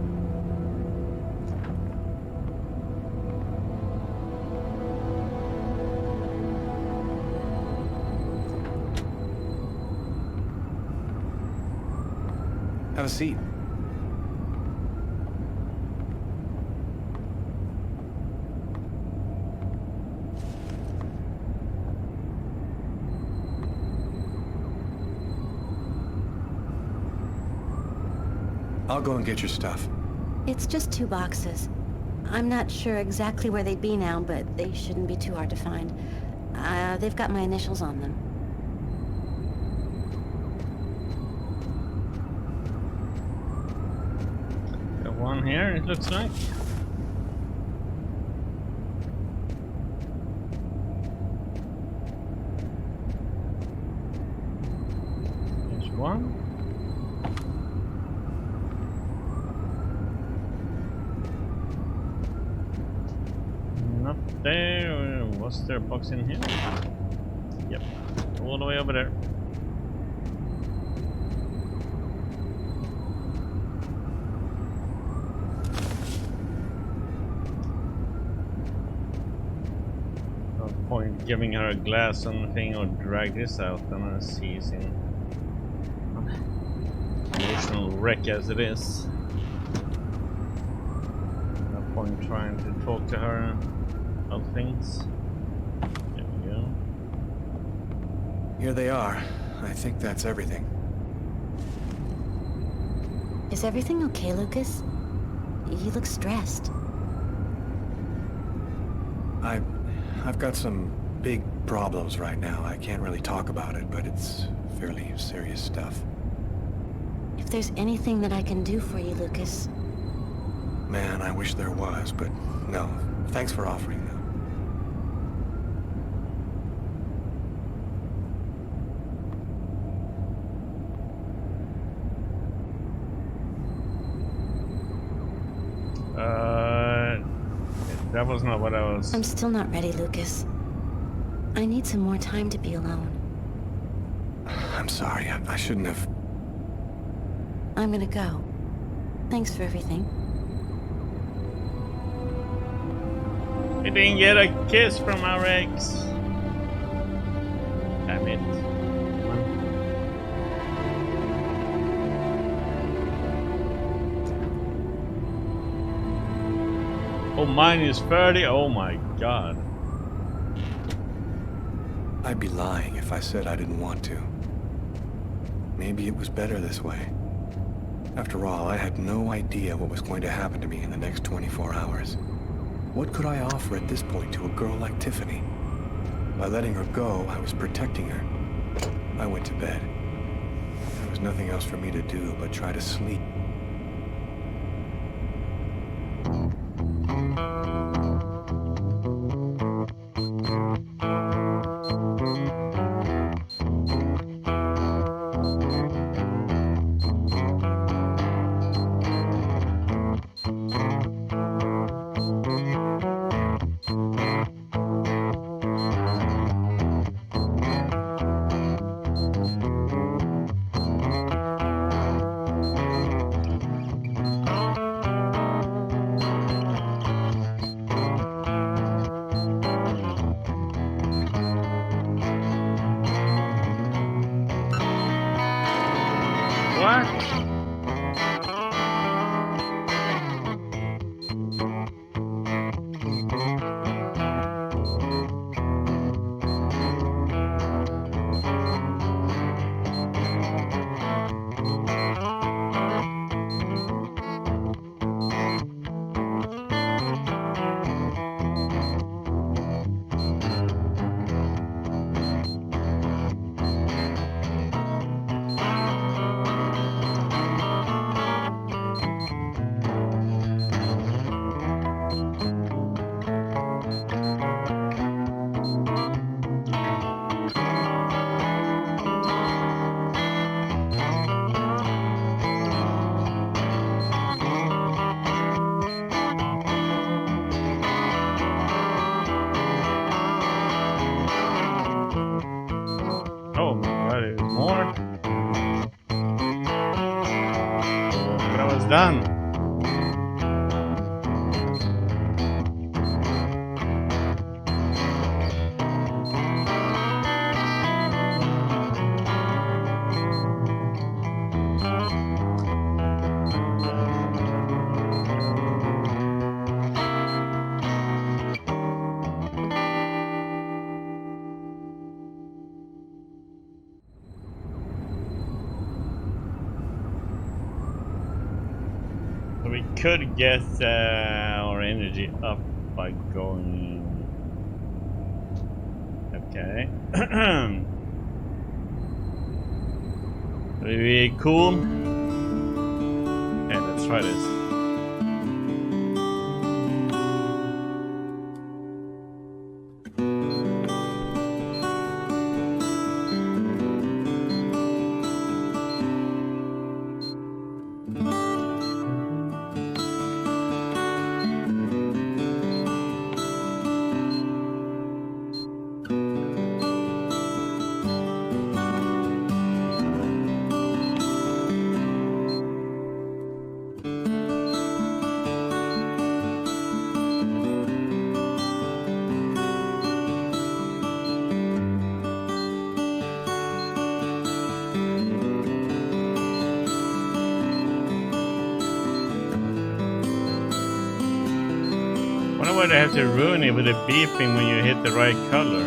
Have a seat. I'll go and get your stuff. It's just 2 boxes. I'm not sure exactly where they'd be now, but they shouldn't be too hard to find. They've got my initials on them. Got one here, it looks like. There's one. Not there. Was there a box in here? Yep. All the way over there. No point giving her a glass or anything or drag this out and she's in emotional wreck as it is. No point trying to talk to her about things. There we go. Here they are. I think that's everything. Is everything okay, Lucas? You look stressed. I've got some big problems right now. I can't really talk about it, but it's fairly serious stuff. If there's anything that I can do for you, Lucas. Man, I wish there was, but no. Thanks for offering, though. That was not what I was... I'm still not ready, Lucas. I need some more time to be alone. I'm sorry, I shouldn't have... I'm gonna go. Thanks for everything. We didn't get a kiss from our ex. Damn it. Come on. Oh, mine is 30. Oh my god. I'd be lying if I said I didn't want to. Maybe it was better this way. After all, I had no idea what was going to happen to me in the next 24 hours. What could I offer at this point to a girl like Tiffany? By letting her go, I was protecting her. I went to bed. There was nothing else for me to do but try to sleep. done. We could get our energy up by going... Okay. Would it be cool? Okay, let's try this. Why do I have to ruin it with a beeping when you hit the right color?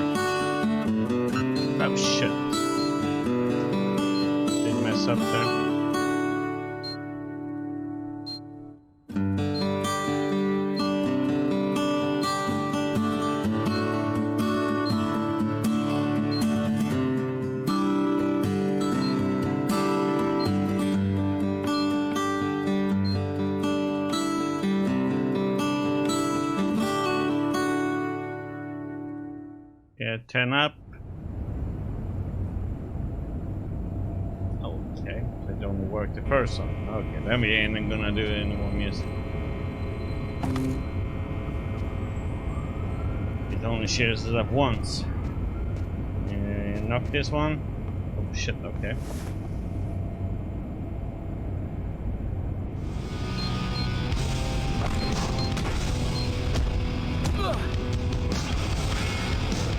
Oh shit. Did mess up there. Yeah, 10 up. Okay, it only worked the first one. Okay, then we ain't gonna do any more music. It only shares it up once. Knock this one. Oh shit, okay.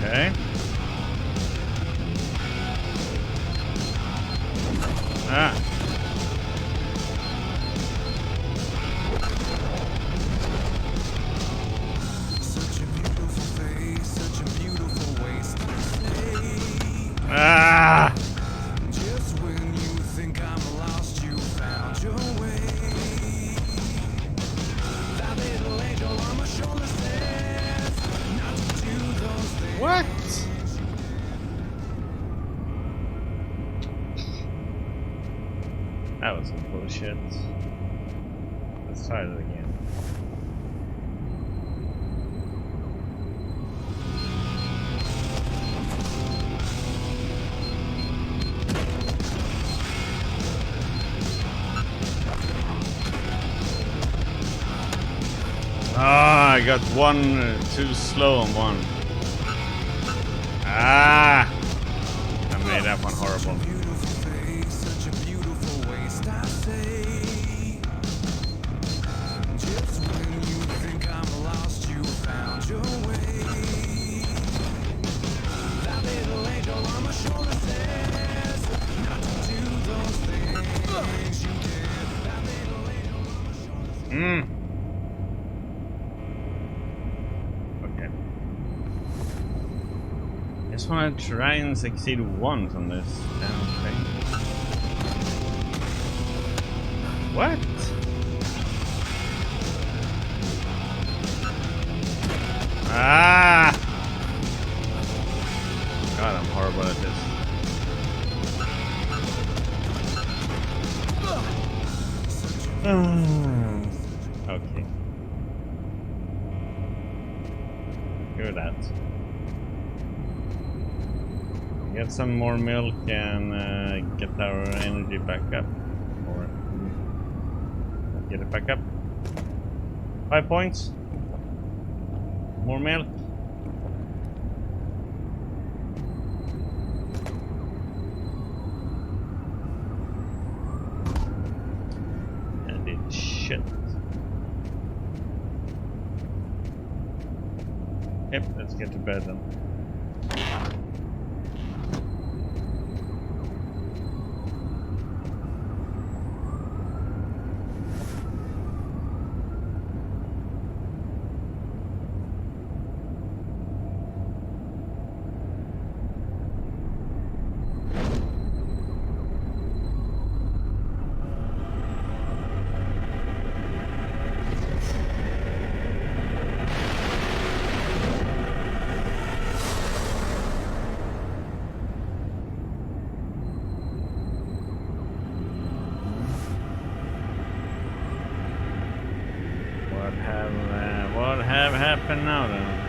Okay. Ah. Such a beautiful face, such a beautiful waist. Ah. Just when you think I'm lost, you found your way. That little angel on my shoulder says not to do those things. What? That was some bullshit. Let's try it again. Ah, I got one too slow on one. Ah, I made that one horrible. Such a beautiful waist, I say. Just when you think I'm lost, you found your way. That little angel on my shoulder says not to do those things you did. That little angel on my shoulder says. Okay. Just want to try and succeed once on this damn thing. What? Ah! God, I'm horrible at this. Okay. Hear that. Get some more milk and get our energy back up. Or get it back up. 5 points. More milk. And it get to bed then. What have happened now then?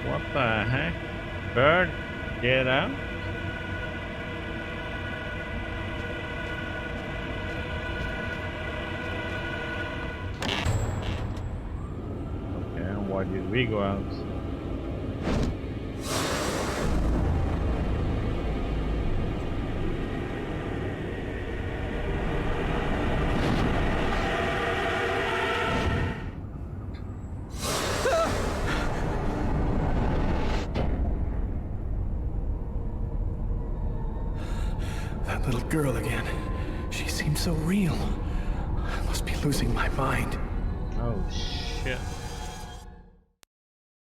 What the heck? Bird, get out. Okay, and why did we go out? That little girl again. She seems so real. I must be losing my mind. Oh shit.